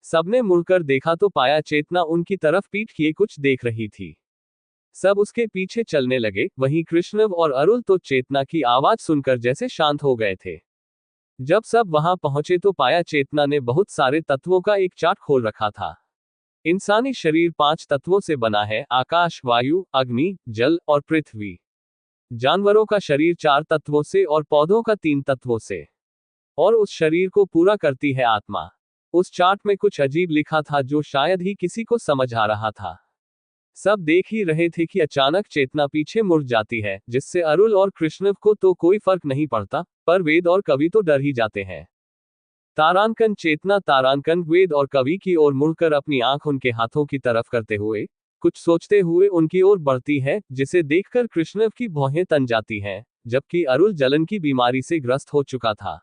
सबने मुड़कर देखा तो पाया चेतना उनकी तरफ पीठ किए कुछ देख रही थी। सब उसके पीछे चलने लगे, वहीं कृष्ण और अरुल तो चेतना की आवाज सुनकर जैसे शांत हो गए थे। जब सब वहां पहुंचे तो पाया चेतना ने बहुत सारे तत्वों का एक चार्ट खोल रखा था। इंसानी शरीर 5 तत्वों से बना है, आकाश, वायु, अग्नि, जल और पृथ्वी। जानवरों का शरीर 4 तत्वों से और पौधों का 3 तत्वों से। और उस शरीर को पूरा करती है आत्मा। उस चार्ट में कुछ अजीब लिखा था जो शायद ही किसी को समझ आ रहा था। सब देख ही रहे थे कि अचानक चेतना पीछे मुड़ जाती है, जिससे अरुल और कृष्ण को तो कोई फर्क नहीं पड़ता, पर वेद और कवि तो डर ही जाते हैं। तारांकन चेतना तारांकन वेद और कवि की ओर मुड़कर अपनी आंख उनके हाथों की तरफ करते हुए कुछ सोचते हुए उनकी ओर बढ़ती है, जिसे देखकर कृष्ण की भौहें तन जाती हैं, जबकि अरुल जलन की बीमारी से ग्रस्त हो चुका था।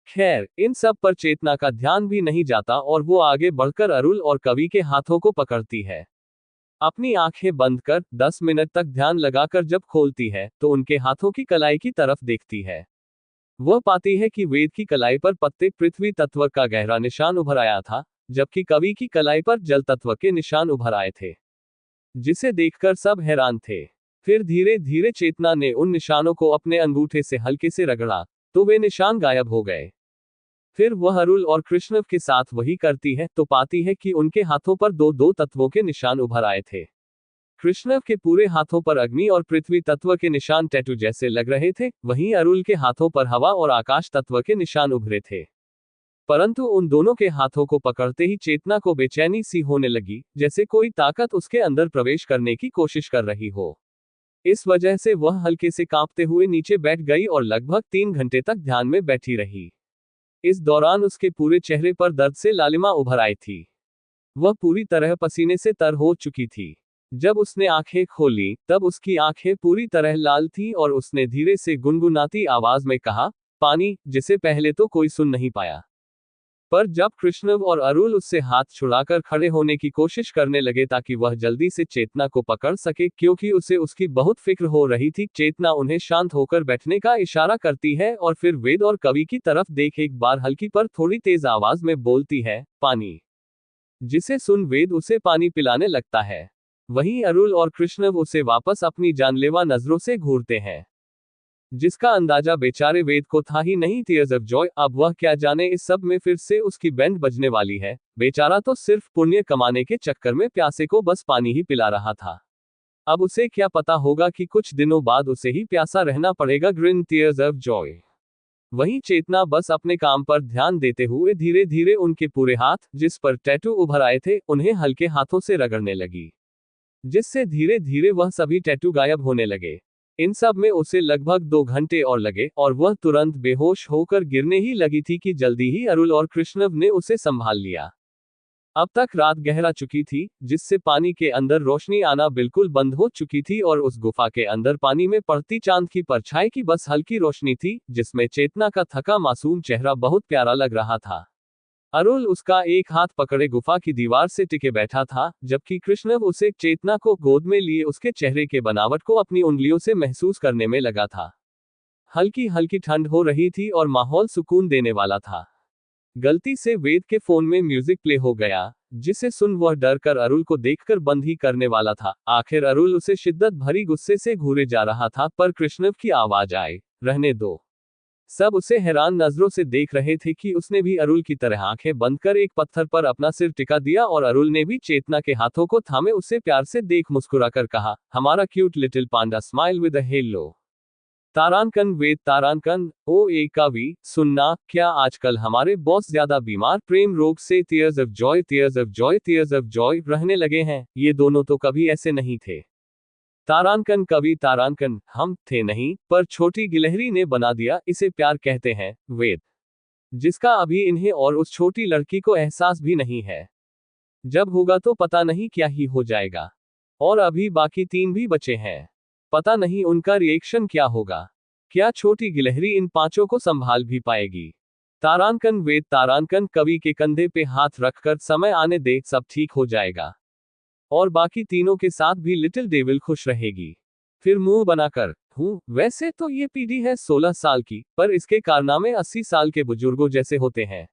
खैर, इन सब पर चेतना का ध्यान भी नहीं जाता और वो आगे बढ़कर अरुल और कवि के हाथों को पकड़ती है। अपनी आंखें बंद कर 10 मिनट तक ध्यान लगाकर जब खोलती है तो उनके हाथों की कलाई की तरफ देखती है। वह पाती है कि वेद की कलाई पर पत्ते पृथ्वी तत्व का गहरा निशान उभर आया था, जबकि कवि की कलाई पर जल तत्व के निशान उभर आए थे, जिसे देखकर सब हैरान थे। फिर धीरे धीरे चेतना ने उन निशानों को अपने अंगूठे से हल्के से रगड़ा, तो वे निशान गायब हो गए। फिर वह अरुल और कृष्ण के साथ वही करती है तो पाती है कि उनके हाथों पर दो दो तत्वों के निशान उभर आए थे। कृष्ण के पूरे हाथों पर अग्नि और पृथ्वी तत्व के निशान टैटू जैसे लग रहे थे, वहीं अरुल के हाथों पर हवा और आकाश तत्व के निशान उभरे थे। परंतु उन दोनों के हाथों को पकड़ते ही चेतना को बेचैनी सी होने लगी, जैसे कोई ताकत उसके अंदर प्रवेश करने की कोशिश कर रही हो। इस वजह से वह हल्के से कांपते हुए नीचे बैठ गई और लगभग 3 घंटे तक ध्यान में बैठी रही। इस दौरान उसके पूरे चेहरे पर दर्द से लालिमा उभर आई थी। वह पूरी तरह पसीने से तर हो चुकी थी। जब उसने आंखें खोली, तब उसकी आंखें पूरी तरह लाल थीं और उसने धीरे से गुनगुनाती आवाज में कहा, पानी, जिसे पहले तो कोई सुन नहीं पाया। पर जब कृष्ण और अरुल उससे हाथ छुड़ाकर खड़े होने की कोशिश करने लगे ताकि वह जल्दी से चेतना को पकड़ सके, क्योंकि उसे उसकी बहुत फिक्र हो रही थी, चेतना उन्हें शांत होकर बैठने का इशारा करती है और फिर वेद और कवि की तरफ देख एक बार हल्की पर थोड़ी तेज आवाज में बोलती है, पानी। जिसे सुन वेद उसे पानी पिलाने लगता है। वहीं अरुल और कृष्ण उसे वापस अपनी जानलेवा नजरों से घूरते हैं, जिसका अंदाजा बेचारे वेद को था ही नहीं। टीयर्स ऑफ जॉय, अब वह क्या जाने इस सब में फिर से उसकी बैंड बजने वाली है। बेचारा तो सिर्फ पुण्य कमाने के चक्कर में प्यासे को बस पानी ही पिला रहा था। अब उसे क्या पता होगा कि कुछ दिनों बाद उसे ही प्यासा रहना पड़ेगा। Green tears of Joy. वहीं चेतना बस अपने काम पर ध्यान देते हुए धीरे धीरे उनके पूरे हाथ, जिस पर टैटू उभर आए थे, उन्हें हल्के हाथों से रगड़ने लगी, जिससे धीरे धीरे वह सभी टैटू गायब होने लगे। इन सब में उसे लगभग 2 घंटे और लगे और वह तुरंत बेहोश होकर गिरने ही लगी थी कि जल्दी ही अरुल और कृष्ण ने उसे संभाल लिया। अब तक रात गहरा चुकी थी, जिससे पानी के अंदर रोशनी आना बिल्कुल बंद हो चुकी थी और उस गुफा के अंदर पानी में पड़ती चांद की परछाई की बस हल्की रोशनी थी, जिसमें चेतना का थका मासूम चेहरा बहुत प्यारा लग रहा था। अरुल उसका एक हाथ पकड़े गुफा की दीवार से टिके बैठा था, जबकि कृष्ण उसे चेतना को गोद में लिए उसके चेहरे के बनावट को अपनी उंगलियों से महसूस करने में लगा था। हल्की हल्की ठंड हो रही थी और माहौल सुकून देने वाला था। गलती से वेद के फोन में म्यूजिक प्ले हो गया, जिसे सुन वह डर कर अरुल को देखकर बंद ही करने वाला था। आखिर अरुल उसे शिद्दत भरी गुस्से से घूरे जा रहा था, पर कृष्ण की आवाज आई, रहने दो। सब उसे हैरान नजरों से देख रहे थे कि उसने भी अरुल की तरह आंखें बंद कर एक पत्थर पर अपना सिर टिका दिया और अरुल ने भी चेतना के हाथों को थामे उसे प्यार से देख मुस्कुराकर कहा, हमारा cute little panda smile with a hello. तारांकन वेद तारांकन, ओ ए कवि, सुनना, क्या आजकल हमारे बॉस ज्यादा बीमार प्रेम रोग से tears of Joy tears of Joy tears of Joy रहने लगे हैं? ये दोनों तो कभी ऐसे नहीं थे। तारांकन कवि तारांकन हम थे नहीं, पर छोटी गिलहरी ने बना दिया, इसे प्यार कहते हैं, वेद। जिसका अभी इन्हें और उस छोटी लड़की को एहसास भी नहीं है। जब होगा तो पता नहीं क्या ही हो जाएगा। और अभी बाकी 3 भी बचे हैं। पता नहीं उनका रिएक्शन क्या होगा। क्या छोटी गिलहरी इन 5 को संभाल भी पाएगी? तारांकन वेद तारांकन कवि के कंधे पे हाथ रखकर समय आने दे, सब ठीक हो जाएगा। और बाकी तीनों के साथ भी लिटिल डेविल खुश रहेगी। फिर मुंह बनाकर, वैसे तो ये पीढ़ी है 16 साल की, पर इसके कारनामे 80 साल के बुजुर्गों जैसे होते हैं।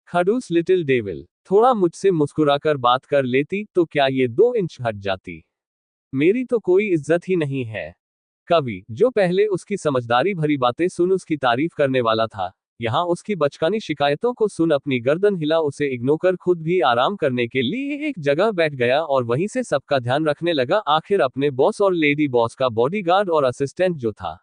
खड़ूस लिटिल डेविल, थोड़ा मुझसे मुस्कुराकर बात कर लेती तो क्या ये 2 इंच हट जाती। मेरी तो कोई इज्जत ही नहीं है। कवि, जो पहले उसकी समझदारी भरी बातें सुन उसकी तारीफ करने वाला था, यहाँ उसकी बचकानी शिकायतों को सुन अपनी गर्दन हिला उसे इग्नोर कर खुद भी आराम करने के लिए एक जगह बैठ गया और वहीं से सबका ध्यान रखने लगा, आखिर अपने बॉस और लेडी बॉस का बॉडीगार्ड और असिस्टेंट जो था।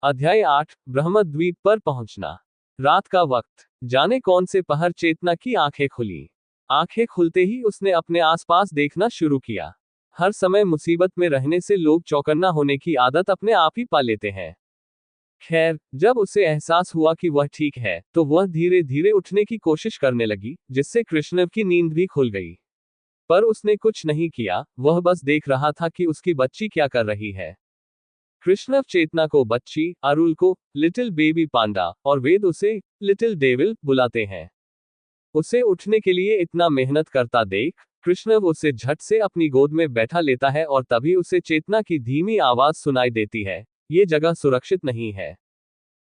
अध्याय 8 ब्रह्मद्वीप पर पहुंचना। रात का वक्त, जाने कौन से पहर चेतना की आंखें खुली। आंखें खुलते ही उसने अपने आसपास देखना शुरू किया। हर समय मुसीबत में रहने से लोग चौकन्ना होने की आदत अपने आप ही पा लेते हैं। खैर, जब उसे एहसास हुआ कि वह ठीक है, तो वह धीरे धीरे उठने की कोशिश करने लगी, जिससे कृष्ण की नींद भी खुल गई। पर उसने कुछ नहीं किया, वह बस देख रहा था कि उसकी बच्ची क्या कर रही है। कृष्ण चेतना को बच्ची, अरुल को लिटिल बेबी पांडा और वेद उसे लिटिल डेविल बुलाते हैं। उसे उठने के लिए इतना मेहनत करता देख कृष्ण उसे झट से अपनी गोद में बैठा लेता है और तभी उसे चेतना की धीमी आवाज सुनाई देती है, ये जगह सुरक्षित नहीं है।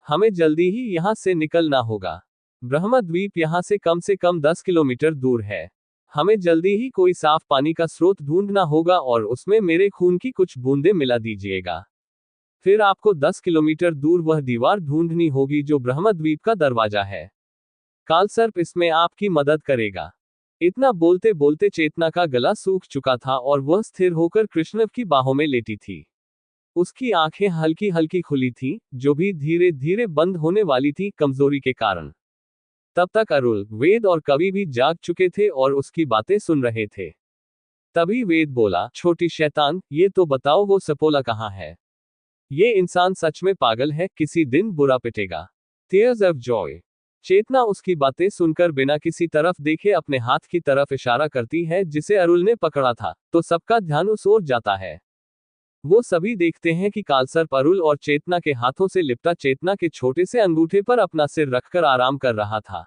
हमें जल्दी ही यहाँ से निकलना होगा। ब्रह्मद्वीप यहाँ से कम 10 किलोमीटर दूर है। हमें जल्दी ही कोई साफ पानी का स्रोत ढूंढना होगा और उसमें मेरे खून की कुछ बूंदें मिला दीजिएगा। फिर आपको 10 किलोमीटर दूर वह दीवार ढूंढनी होगी जो ब्रह्मद्वीप का दरवाजा है। कालसर्प इसमें आपकी मदद करेगा। इतना बोलते बोलते चेतना का गला सूख चुका था और वह स्थिर होकर कृष्ण की बाहों में लेटी थी। उसकी आंखें हल्की हल्की खुली थीं, जो भी धीरे धीरे बंद होने वाली थी कमजोरी के कारण। तब तक अरुल, वेद और कवि भी जाग चुके थे और उसकी बातें सुन रहे थे। तभी वेद बोला, छोटी शैतान, ये तो बताओ वो सपोला कहाँ है? ये इंसान सच में पागल है, किसी दिन बुरा पिटेगा। Tears of joy. चेतना उसकी बातें सुनकर बिना किसी तरफ देखे अपने हाथ की तरफ इशारा करती है जिसे अरुल ने पकड़ा था, तो सबका ध्यान उस ओर जाता है। वो सभी देखते हैं कि कालसर्प अरुल और चेतना के हाथों से लिपटा चेतना के छोटे से अंगूठे पर अपना सिर रखकर आराम कर रहा था।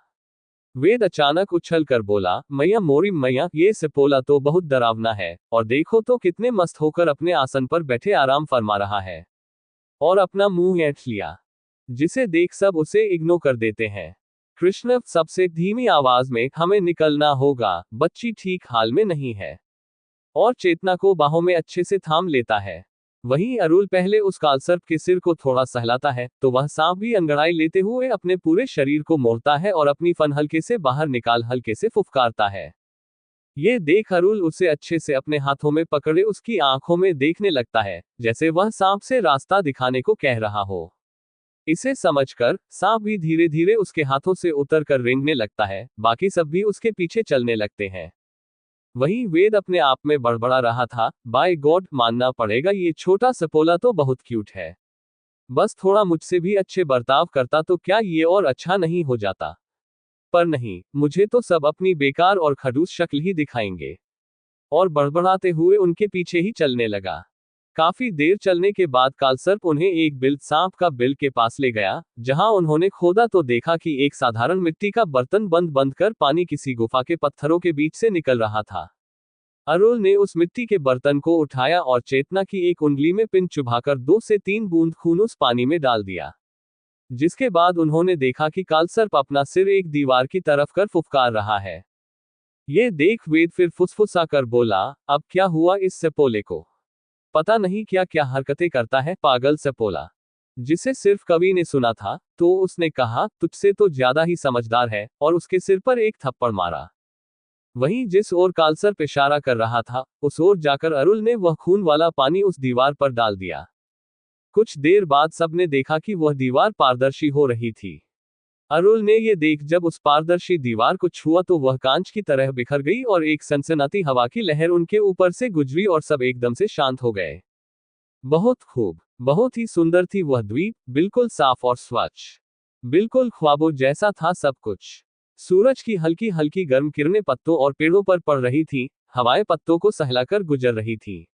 वेद अचानक उछल कर बोला, मैया मोरी मैया, ये सपोला तो बहुत डरावना है, और देखो तो कितने मस्त होकर अपने आसन पर बैठे आराम फरमा रहा है। और अपना मुंह ऐंठ लिया, जिसे देख सब उसे इग्नोर कर देते हैं। कृष्ण सबसे धीमी आवाज में, हमें निकलना होगा, बच्ची ठीक हाल में नहीं है। और चेतना को बाहों में अच्छे से थाम लेता है। वहीं अरुल पहले उस कालसर्प के सिर को थोड़ा सहलाता है, तो वह सांप भी अंगड़ाई लेते हुए अपने पूरे शरीर को मोड़ता है और अपनी फन हल्के से बाहर निकाल हल्के से फुफकारता है। ये देख अरुल उसे अच्छे से अपने हाथों में पकड़े उसकी आंखों में देखने लगता है, जैसे वह सांप से रास्ता दिखाने को कह रहा हो। इसे समझकर सांप भी धीरे धीरे उसके हाथों से उतरकर रेंगने लगता है, बाकी सब भी उसके पीछे चलने लगते हैं। वहीं वेद अपने आप में बड़बड़ा रहा था, बाय गॉड, मानना पड़ेगा ये छोटा सपोला तो बहुत क्यूट है। बस थोड़ा मुझसे भी अच्छे बर्ताव करता तो क्या ये और अच्छा नहीं हो जाता। पर नहीं, मुझे तो सब अपनी बेकार और खड़ूस शक्ल ही दिखाएंगे। और बड़बड़ाते हुए उनके पीछे ही चलने लगा। काफी देर चलने के बाद कालसर्प उन्हें एक बिल सांप का बिल के पास ले गया, जहां उन्होंने खोदा तो देखा कि एक साधारण मिट्टी का बर्तन बंद बंद कर पानी किसी गुफा के पत्थरों के बीच से निकल रहा था। अरुल ने उस मिट्टी के बर्तन को उठाया और चेतना की एक उंगली में पिन चुभाकर 2 से 3 बूंद खून उस पानी में डाल दिया। जिसके बाद उन्होंने देखा कि कालसर्प अपना सिर एक दीवार की तरफ कर फुफकार रहा है। ये देख वेद फिर फुसफुसा कर बोला, अब क्या हुआ इस सपोले को? पता नहीं क्या क्या हरकतें करता है पागल सपोला। जिसे सिर्फ कवि ने सुना था, तो उसने कहा, तुझसे तो ज्यादा ही समझदार है, और उसके सिर पर एक थप्पड़ मारा। वहीं जिस ओर कालसर्प इशारा कर रहा था, उस ओर जाकर अरुल ने वह खून वाला पानी उस दीवार पर डाल दिया। कुछ देर बाद सबने देखा कि वह दीवार पारदर्शी हो रही थी। अरुल ने ये देख जब उस पारदर्शी दीवार को छुआ तो वह कांच की तरह बिखर गई और एक सनसनाती हवा की लहर उनके ऊपर से गुजरी और सब एकदम से शांत हो गए। बहुत खूब, बहुत ही सुंदर थी वह द्वीप, बिल्कुल साफ और स्वच्छ। बिल्कुल ख्वाबों जैसा था सब कुछ। सूरज की हल्की हल्की गर्म किरणें पत्तों और पेड़ों पर पड़ रही थी, हवाएं पत्तों को सहलाकर गुजर रही थी।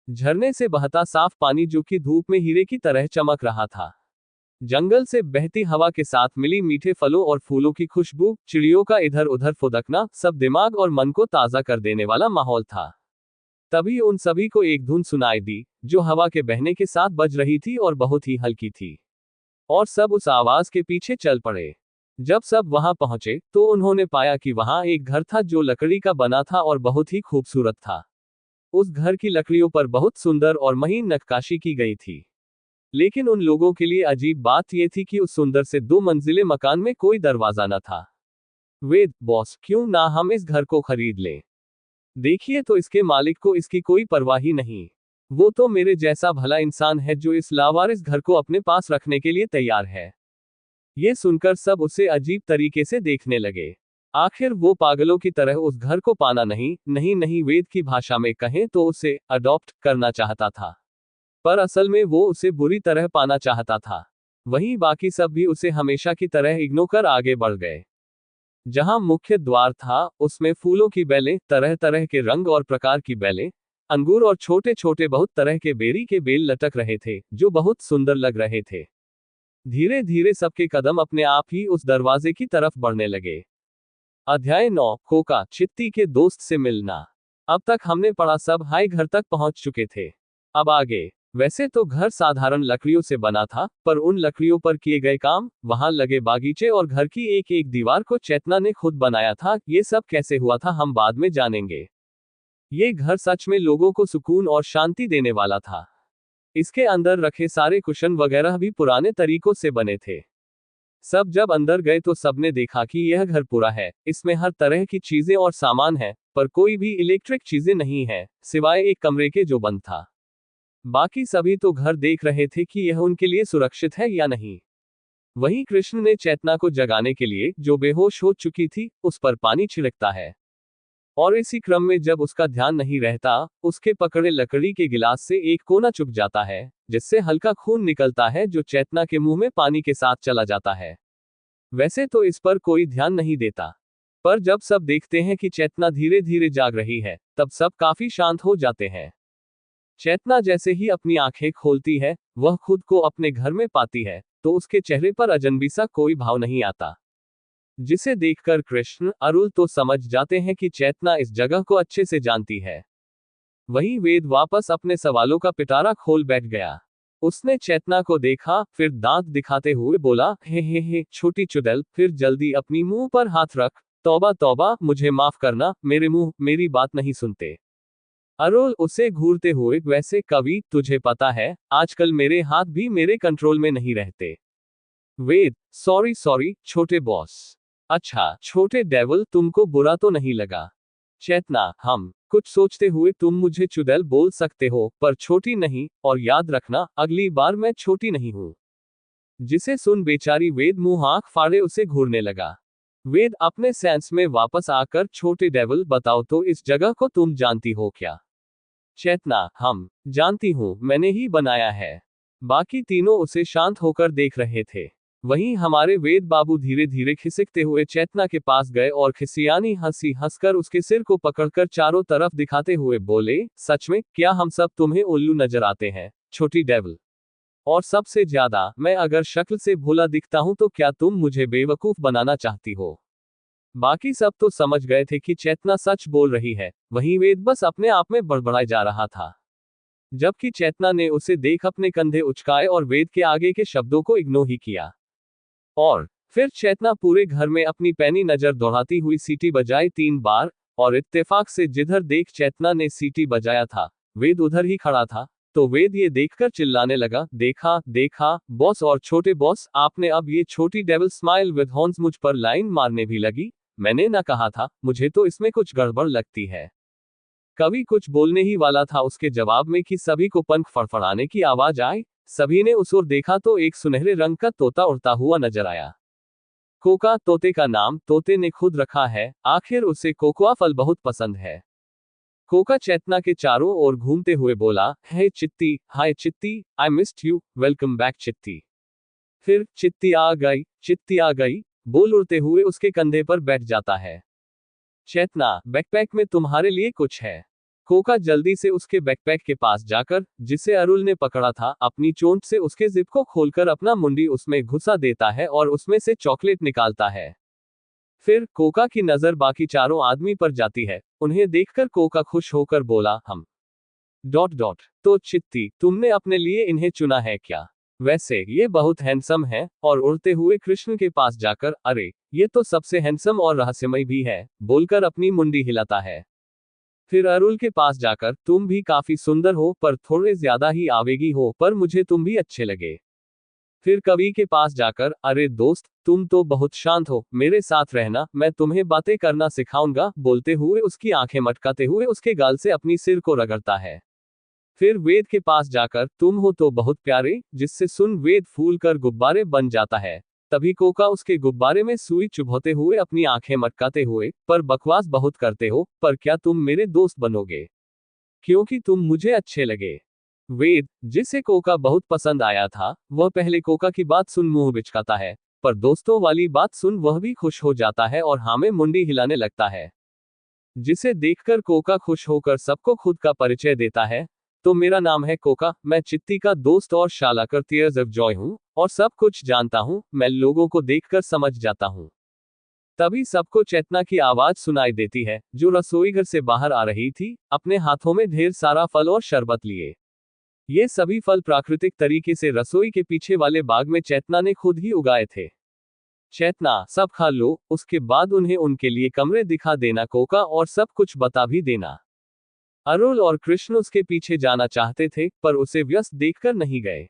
झरने से बहता साफ पानी जो कि धूप में हीरे की तरह चमक रहा था। जंगल से बहती हवा के साथ मिली मीठे फलों और फूलों की खुशबू, चिड़ियों का इधर उधर फुदकना, सब दिमाग और मन को ताजा कर देने वाला माहौल था। तभी उन सभी को एक धुन सुनाई दी, जो हवा के बहने के साथ बज रही थी और बहुत ही हल्की थी। और सब उस आवाज के पीछे चल पड़े। जब सब वहां पहुंचे, तो उन्होंने पाया कि वहां एक घर था जो लकड़ी का बना था और बहुत ही खूबसूरत था। उस घर की लकड़ियों पर बहुत सुंदर और महीन नक्काशी की गई थी। लेकिन उन लोगों के लिए अजीब बात यह थी कि उस सुंदर से 2 मंजिले मकान में कोई दरवाजा न था। वेद, बॉस, क्यों ना हम इस घर को खरीद लें? देखिए तो इसके मालिक को इसकी कोई परवाह ही नहीं। वो तो मेरे जैसा भला इंसान है जो इस लावारिस घर को अपने पास रखने के लिए तैयार है। ये सुनकर सब उसे अजीब तरीके से देखने लगे। आखिर वो पागलों की तरह उस घर को पाना नहीं, नहीं नहीं, वेद की भाषा में कहें तो उसे अडॉप्ट करना चाहता था। पर असल में वो उसे बुरी तरह पाना चाहता था। वहीं बाकी सब भी उसे हमेशा की तरह इग्नोर कर आगे बढ़ गए। जहां मुख्य द्वार था, उसमें फूलों की बेलें, तरह तरह के रंग और प्रकार की बेलें, अंगूर और छोटे छोटे बहुत तरह के बेरी के बेल लटक रहे थे, जो बहुत सुंदर लग रहे थे। धीरे धीरे सबके कदम अपने आप ही उस दरवाजे की तरफ बढ़ने लगे। अध्याय 9, खोका, चित्ती के दोस्त से मिलना। अब तक हमने पढ़ा सब हाई घर तक पहुंच चुके थे। अब आगे। वैसे तो घर साधारण लकड़ियों से बना था, पर उन लकड़ियों पर किए गए काम, वहां लगे बागीचे और घर की एक एक दीवार को चेतना ने खुद बनाया था। ये सब कैसे हुआ था हम बाद में जानेंगे। ये घर सच में लोगों को सुकून और शांति देने वाला था। इसके अंदर रखे सारे कुशन वगैरह भी पुराने तरीकों से बने थे। सब जब अंदर गए तो सबने देखा कि यह घर पूरा है, इसमें हर तरह की चीजें और सामान है, पर कोई भी इलेक्ट्रिक चीजें नहीं है, सिवाय एक कमरे के जो बंद था। बाकी सभी तो घर देख रहे थे कि यह उनके लिए सुरक्षित है या नहीं। वहीं कृष्ण ने चेतना को जगाने के लिए, जो बेहोश हो चुकी थी, उस पर पानी छिड़कता है। और इसी क्रम में जब उसका ध्यान नहीं रहता, उसके पकड़े लकड़ी के गिलास से एक कोना चुभ जाता है, जिससे हल्का खून निकलता है जो चेतना के मुंह में पानी के साथ चला जाता है। वैसे तो इस पर कोई ध्यान नहीं देता, पर जब सब देखते हैं कि चेतना धीरे धीरे जाग रही है, तब सब काफी शांत हो जाते हैं। चेतना जैसे ही अपनी आंखें खोलती है, वह खुद को अपने घर में पाती है, तो उसके चेहरे पर अजनबी सा कोई भाव नहीं आता। जिसे देखकर कृष्ण, अरुल तो समझ जाते हैं कि चेतना इस जगह को अच्छे से जानती है। वहीं वेद वापस अपने सवालों का पिटारा खोल बैठ गया। उसने चेतना को देखा, फिर दांत दिखाते हुए बोला, हे, छोटी चुड़ैल, फिर जल्दी अपनी मुंह पर हाथ रख। तौबा तौबा, मुझे माफ करना, मेरे मुंह मेरी बात नहीं सुनते। अरुल उसे घूरते हुए, वैसे कवि, तुझे पता है, आजकल मेरे हाथ भी मेरे कंट्रोल में नहीं रहते। वेद, सॉरी सॉरी, छोटे बॉस। अच्छा, छोटे डेविल, तुमको बुरा तो नहीं लगा? चेतना, हम कुछ सोचते हुए तुम मुझे चुड़ैल बोल सकते हो, पर छोटी नहीं, और याद रखना, अगली बार मैं छोटी नहीं हूं। जिसे सुन बेचारी वेद मुंह आंख फाड़े उसे घूरने लगा। वेद अपने सेंस में वापस आकर, छोटे डेविल, बताओ तो इस जगह को तुम जानती हो क्या? चेतना, हम जानती हूं, मैंने ही बनाया है। बाकी तीनों उसे शांत होकर देख रहे थे। वहीं हमारे वेद बाबू धीरे धीरे खिसकते हुए चेतना के पास गए और खिसियानी हंसी हंसकर उसके सिर को पकड़कर चारों तरफ दिखाते हुए बोले, सच में, क्या हम सब तुम्हें उल्लू नजर आते हैं, छोटी डेविल? और सबसे ज्यादा, मैं अगर शक्ल से भोला दिखता हूं तो क्या तुम मुझे बेवकूफ बनाना चाहती हो? बाकी सब तो समझ गए थे कि चेतना सच बोल रही है, वहीं वेद बस अपने आप में बड़बड़ाए जा रहा था। जबकि चेतना ने उसे देख अपने कंधे उचकाए और वेद के आगे के शब्दों को इग्नोर ही किया। और फिर चेतना पूरे घर में अपनी पैनी नजर दौड़ाती हुई सीटी बजाई 3 बार, और इत्तेफाक से जिधर देख चेतना ने सीटी बजाया था, वेद उधर ही खड़ा था। तो वेद ये देखकर चिल्लाने लगा, देखा देखा बॉस और छोटे बॉस, आपने अब ये छोटी डेविल स्माइल विद हॉर्न्स मुझ पर लाइन मारने भी लगी। मैंने ना कहा था, मुझे तो इसमें कुछ गड़बड़ लगती है। कवि कुछ बोलने ही वाला था उसके जवाब में कि सभी को पंख फड़फड़ाने की आवाज आई। सभी ने उस ओर देखा तो एक सुनहरे रंग का तोता उड़ता हुआ नजर आया। कोका, तोते का नाम तोते ने खुद रखा है, आखिर उसे कोकोआ फल बहुत पसंद है। कोका चेतना के चारों ओर घूमते हुए बोला, हे चित्ती, हाय चित्ती, I missed you, welcome back चित्ती। फिर चित्ती आ गई, बोल उड़ते हुए उसके कंधे पर बैठ जाता है। चेतना, बैकपैक में तुम्हारे लिए कुछ है। कोका जल्दी से उसके बैकपैक के पास जाकर, जिसे अरुल ने पकड़ा था, अपनी चोंच से उसके जिप को खोलकर अपना मुंडी उसमें घुसा देता है और उसमें से चॉकलेट निकालता है। फिर कोका की नजर बाकी चारों आदमी पर जाती है। उन्हें देखकर कोका खुश होकर बोला, हम तो चित्ती, तुमने अपने लिए इन्हें चुना है क्या? वैसे ये बहुत हैंडसम है। और उड़ते हुए कृष्ण के पास जाकर, अरे ये तो सबसे हैंडसम और रहस्यमय भी है, बोलकर अपनी मुंडी हिलाता है। फिर अरुल के पास जाकर, तुम भी काफी सुंदर हो, पर थोड़े ज्यादा ही आवेगी हो, पर मुझे तुम भी अच्छे लगे। फिर कवि के पास जाकर, अरे दोस्त, तुम तो बहुत शांत हो, मेरे साथ रहना, मैं तुम्हें बातें करना सिखाऊंगा, बोलते हुए उसकी आंखें मटकाते हुए उसके गाल से अपनी सिर को रगड़ता है। फिर वेद के पास जाकर, तुम हो तो बहुत प्यारे, जिससे सुन वेद फूल कर गुब्बारे बन जाता है। तभी कोका उसके गुब्बारे में सुई चुभोते हुए अपनी आंखें मटकाते हुए, पर बकवास बहुत करते हो, पर क्या तुम मेरे दोस्त बनोगे? क्योंकि तुम मुझे अच्छे लगे। वेद, जिसे कोका बहुत पसंद आया था, वह पहले कोका की बात सुन मुंह बिचकाता है, पर दोस्तों वाली बात सुन वह भी खुश हो जाता है और हाँ में मुंडी हिलाने लगता है। जिसे देखकर कोका खुश होकर सबको खुद का परिचय देता है, तो मेरा नाम है कोका, मैं चित्ती का दोस्त और शालाकर टीयर्स ऑफ जॉय हूँ, और सब कुछ जानता हूँ, मैं लोगों को देखकर समझ जाता हूँ। तभी सबको चेतना की आवाज सुनाई देती है, जो रसोईघर से बाहर आ रही थी, अपने हाथों में ढेर सारा फल और शरबत लिए। ये सभी फल प्राकृतिक तरीके से रसोई के पीछे वाले बाग में चेतना ने खुद ही उगाए थे। चेतना, सब खा लो, उसके बाद उन्हें उनके लिए कमरे दिखा देना कोका, और सब कुछ बता भी देना। अरुल और कृष्ण उसके पीछे जाना चाहते थे, पर उसे व्यस्त देखकर नहीं गए।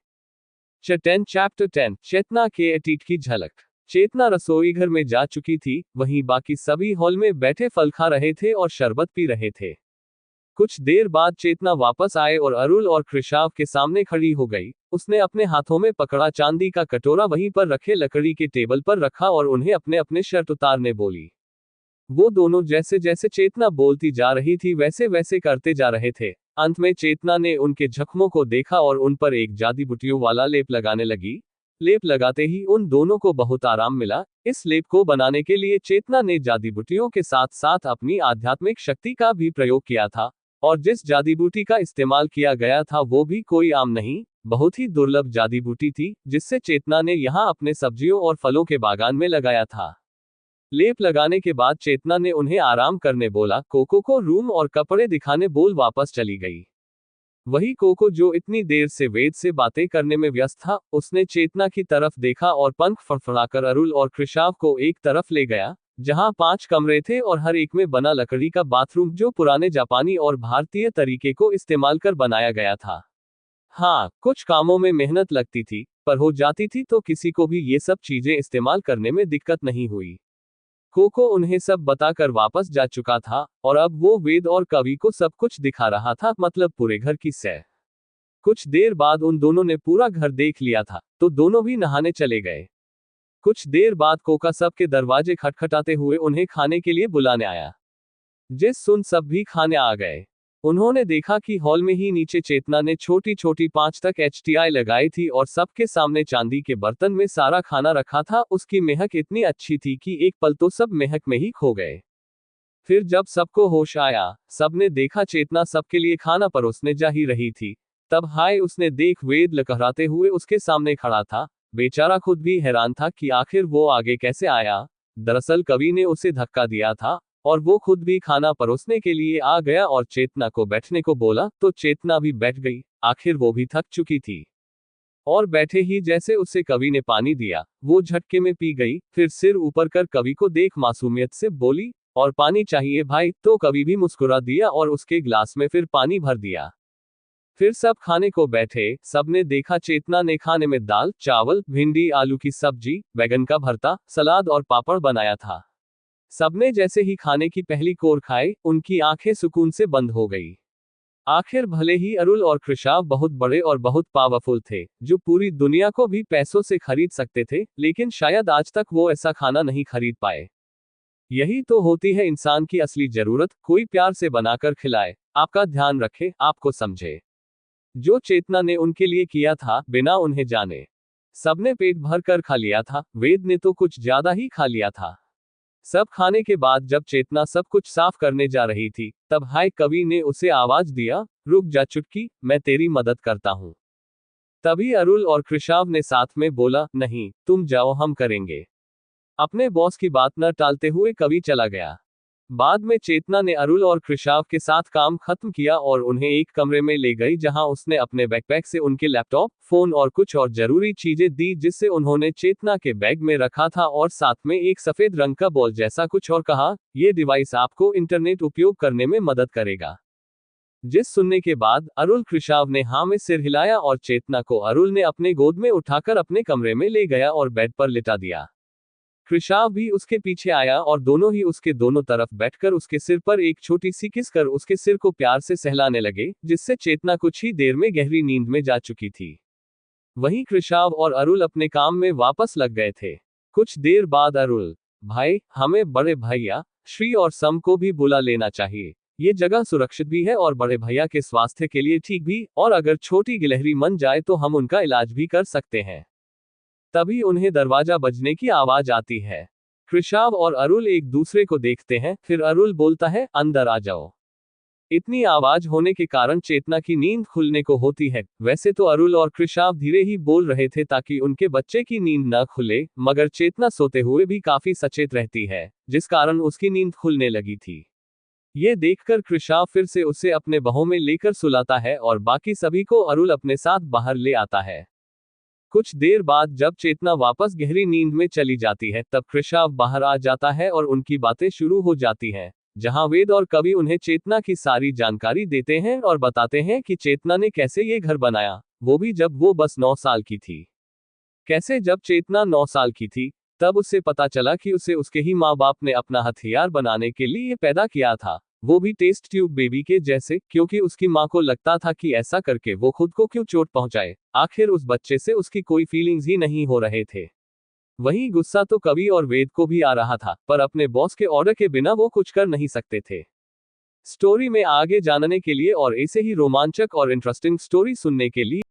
चैप्टर 10 चेतना के अतीत की झलक। चेतना रसोई घर में जा चुकी थी, वहीं बाकी सभी हॉल में बैठे फल खा रहे थे और शरबत पी रहे थे। कुछ देर बाद चेतना वापस आए और अरुल और कृषाव के सामने खड़ी हो गई। उसने अपने हाथों में पकड़ा चांदी का कटोरा वहीं पर रखे लकड़ी के टेबल पर रखा और उन्हें अपने अपने शर्ट उतारने बोली। वो दोनों जैसे जैसे चेतना बोलती जा रही थी वैसे वैसे करते जा रहे थे। अंत में चेतना ने उनके जख्मों को देखा और उन पर एक जादी बूटियों वाला लेप लगाने लगी। लेप लगाते ही उन दोनों को बहुत आराम मिला। इस लेप को बनाने के लिए चेतना ने जादी बूटियों के साथ साथ अपनी आध्यात्मिक शक्ति का भी प्रयोग किया था, और जिस जादी बूटी का इस्तेमाल किया गया था वो भी कोई आम नहीं, बहुत ही दुर्लभ जादी बूटी थी, जिससे चेतना ने यहाँ अपने सब्जियों और फलों के बागान में लगाया था। लेप लगाने के बाद चेतना ने उन्हें आराम करने बोला। कोको को रूम और कपड़े दिखाने बोल वापस चली गई। वही कोको जो इतनी देर से वेद से बातें करने में व्यस्त था, उसने चेतना की तरफ देखा और पंख फड़फड़ाकर अरुल और कृषाव को एक तरफ ले गया, जहां 5 कमरे थे और हर एक में बना लकड़ी का बाथरूम, जो पुराने जापानी और भारतीय तरीके को इस्तेमाल कर बनाया गया था। हाँ, कुछ कामों में मेहनत लगती थी, पर हो जाती थी तो किसी को भी ये सब चीजें इस्तेमाल करने में दिक्कत नहीं हुई। कोको उन्हें सब बताकर वापस जा चुका था, और अब वो वेद और कवि को सब कुछ दिखा रहा था, मतलब पूरे घर की सैर। कुछ देर बाद उन दोनों ने पूरा घर देख लिया था, तो दोनों भी नहाने चले गए। कुछ देर बाद कोका सबके दरवाजे खटखटाते हुए उन्हें खाने के लिए बुलाने आया। जिस सुन सब भी खाने आ गए। उन्होंने देखा कि हॉल में ही नीचे चेतना ने छोटी छोटी 5 तक HTI लगाई थी और सबके सामने चांदी के बर्तन में सारा खाना रखा था। उसकी महक इतनी अच्छी थी कि एक पल तो सब महक में ही खो गए। फिर जब सबको होश आया, सबने देखा चेतना सबके लिए खाना परोसने जा ही रही थी, तब हाय उसने देख वेद लकहराते हुए उसके सामने खड़ा था। बेचारा खुद भी हैरान था कि आखिर वो आगे कैसे आया। दरअसल कवि ने उसे धक्का दिया था, और वो खुद भी खाना परोसने के लिए आ गया और चेतना को बैठने को बोला, तो चेतना भी बैठ गई। आखिर वो भी थक चुकी थी। और बैठे ही जैसे उसे कवि ने पानी दिया, वो झटके में पी गई। फिर सिर ऊपर कर कवि को देख मासूमियत से बोली, और पानी चाहिए भाई? तो कवि भी मुस्कुरा दिया और उसके गिलास में फिर पानी भर दिया। फिर सब खाने को बैठे। सबने देखा चेतना ने खाने में दाल, चावल, भिंडी, आलू की सब्जी, बैगन का भरता, सलाद और पापड़ बनाया था। सबने जैसे ही खाने की पहली कोर खाई, उनकी आंखें सुकून से बंद हो गई। आखिर भले ही अरुल और कृषाव बहुत बड़े और बहुत पावरफुल थे, जो पूरी दुनिया को भी पैसों से खरीद सकते थे, लेकिन शायद आज तक वो ऐसा खाना नहीं खरीद पाए। यही तो होती है इंसान की असली जरूरत, कोई प्यार से बनाकर खिलाए, आपका ध्यान रखे, आपको समझे। जो चेतना ने उनके लिए किया था, बिना उन्हें जाने सबने पेट भर कर खा लिया था, वेद ने तो कुछ ज्यादा ही खा लिया था। सब खाने के बाद जब चेतना सब कुछ साफ करने जा रही थी, तब हाय कवि ने उसे आवाज दिया, रुक जा चुटकी, मैं तेरी मदद करता हूं। तभी अरुल और कृषाव ने साथ में बोला, नहीं तुम जाओ, हम करेंगे। अपने बॉस की बात न टालते हुए कवि चला गया। बाद में चेतना ने अरुल और कृषाव के साथ काम खत्म किया और उन्हें एक कमरे में ले गई, जहां उसने अपने बैकपैक से उनके लैपटॉप, फोन और कुछ और जरूरी चीजें दी, जिससे उन्होंने चेतना के बैग में रखा था, और साथ में एक सफेद रंग का बॉल जैसा कुछ और कहा, ये डिवाइस आपको इंटरनेट उपयोग करने में मदद करेगा। जिस सुनने के बाद अरुल कृषाव ने हाँ में सिर हिलाया और चेतना को अरुल ने अपने गोद में उठाकर अपने कमरे में ले गया और बेड पर लिटा दिया। कृषाव भी उसके पीछे आया और दोनों ही उसके दोनों तरफ बैठकर उसके सिर पर एक छोटी सी किस कर उसके सिर को प्यार से सहलाने लगे, जिससे चेतना कुछ ही देर में गहरी नींद में जा चुकी थी। वहीं कृषाव और अरुल अपने काम में वापस लग गए थे। कुछ देर बाद अरुल, भाई हमें बड़े भैया श्री और सम को भी बुला लेना चाहिए, ये जगह सुरक्षित भी है और बड़े भैया के स्वास्थ्य के लिए ठीक भी, और अगर छोटी गिलहरी मन जाए तो हम उनका इलाज भी कर सकते हैं। तभी उन्हें दरवाजा बजने की आवाज आती है। कृषाव और अरुल एक दूसरे को देखते हैं, फिर अरुल बोलता है, अंदर आ जाओ। इतनी आवाज होने के कारण चेतना की नींद खुलने को होती है। वैसे तो अरुल और कृषाव धीरे ही बोल रहे थे ताकि उनके बच्चे की नींद न खुले, मगर चेतना सोते हुए भी काफी सचेत रहती है, जिस कारण उसकी नींद खुलने लगी थी। ये देखकर कृषाव फिर से उसे अपने बाहों में लेकर सुलाता है और बाकी सभी को अरुल अपने साथ बाहर ले आता है। कुछ देर बाद जब चेतना वापस गहरी नींद में चली जाती है, तब कृषाव बाहर आ जाता है और उनकी बातें शुरू हो जाती हैं, जहां वेद और कवि उन्हें चेतना की सारी जानकारी देते हैं और बताते हैं कि चेतना ने कैसे ये घर बनाया, वो भी जब वो बस 9 साल की थी। कैसे जब चेतना 9 साल की थी, तब उसे पता चला कि उसे उसके ही माँ बाप ने अपना हथियार बनाने के लिए पैदा किया था, वो भी टेस्ट ट्यूब बेबी के जैसे, क्योंकि उसकी माँ को लगता था कि ऐसा करके वो खुद को क्यों चोट पहुंचाए, आखिर उस बच्चे से उसकी कोई फीलिंग्स ही नहीं हो रहे थे। वहीं गुस्सा तो कवि और वेद को भी आ रहा था, पर अपने बॉस के ऑर्डर के बिना वो कुछ कर नहीं सकते थे। स्टोरी में आगे जानने के लिए और ऐसे ही रोमांचक और इंटरेस्टिंग स्टोरी सुनने के लिए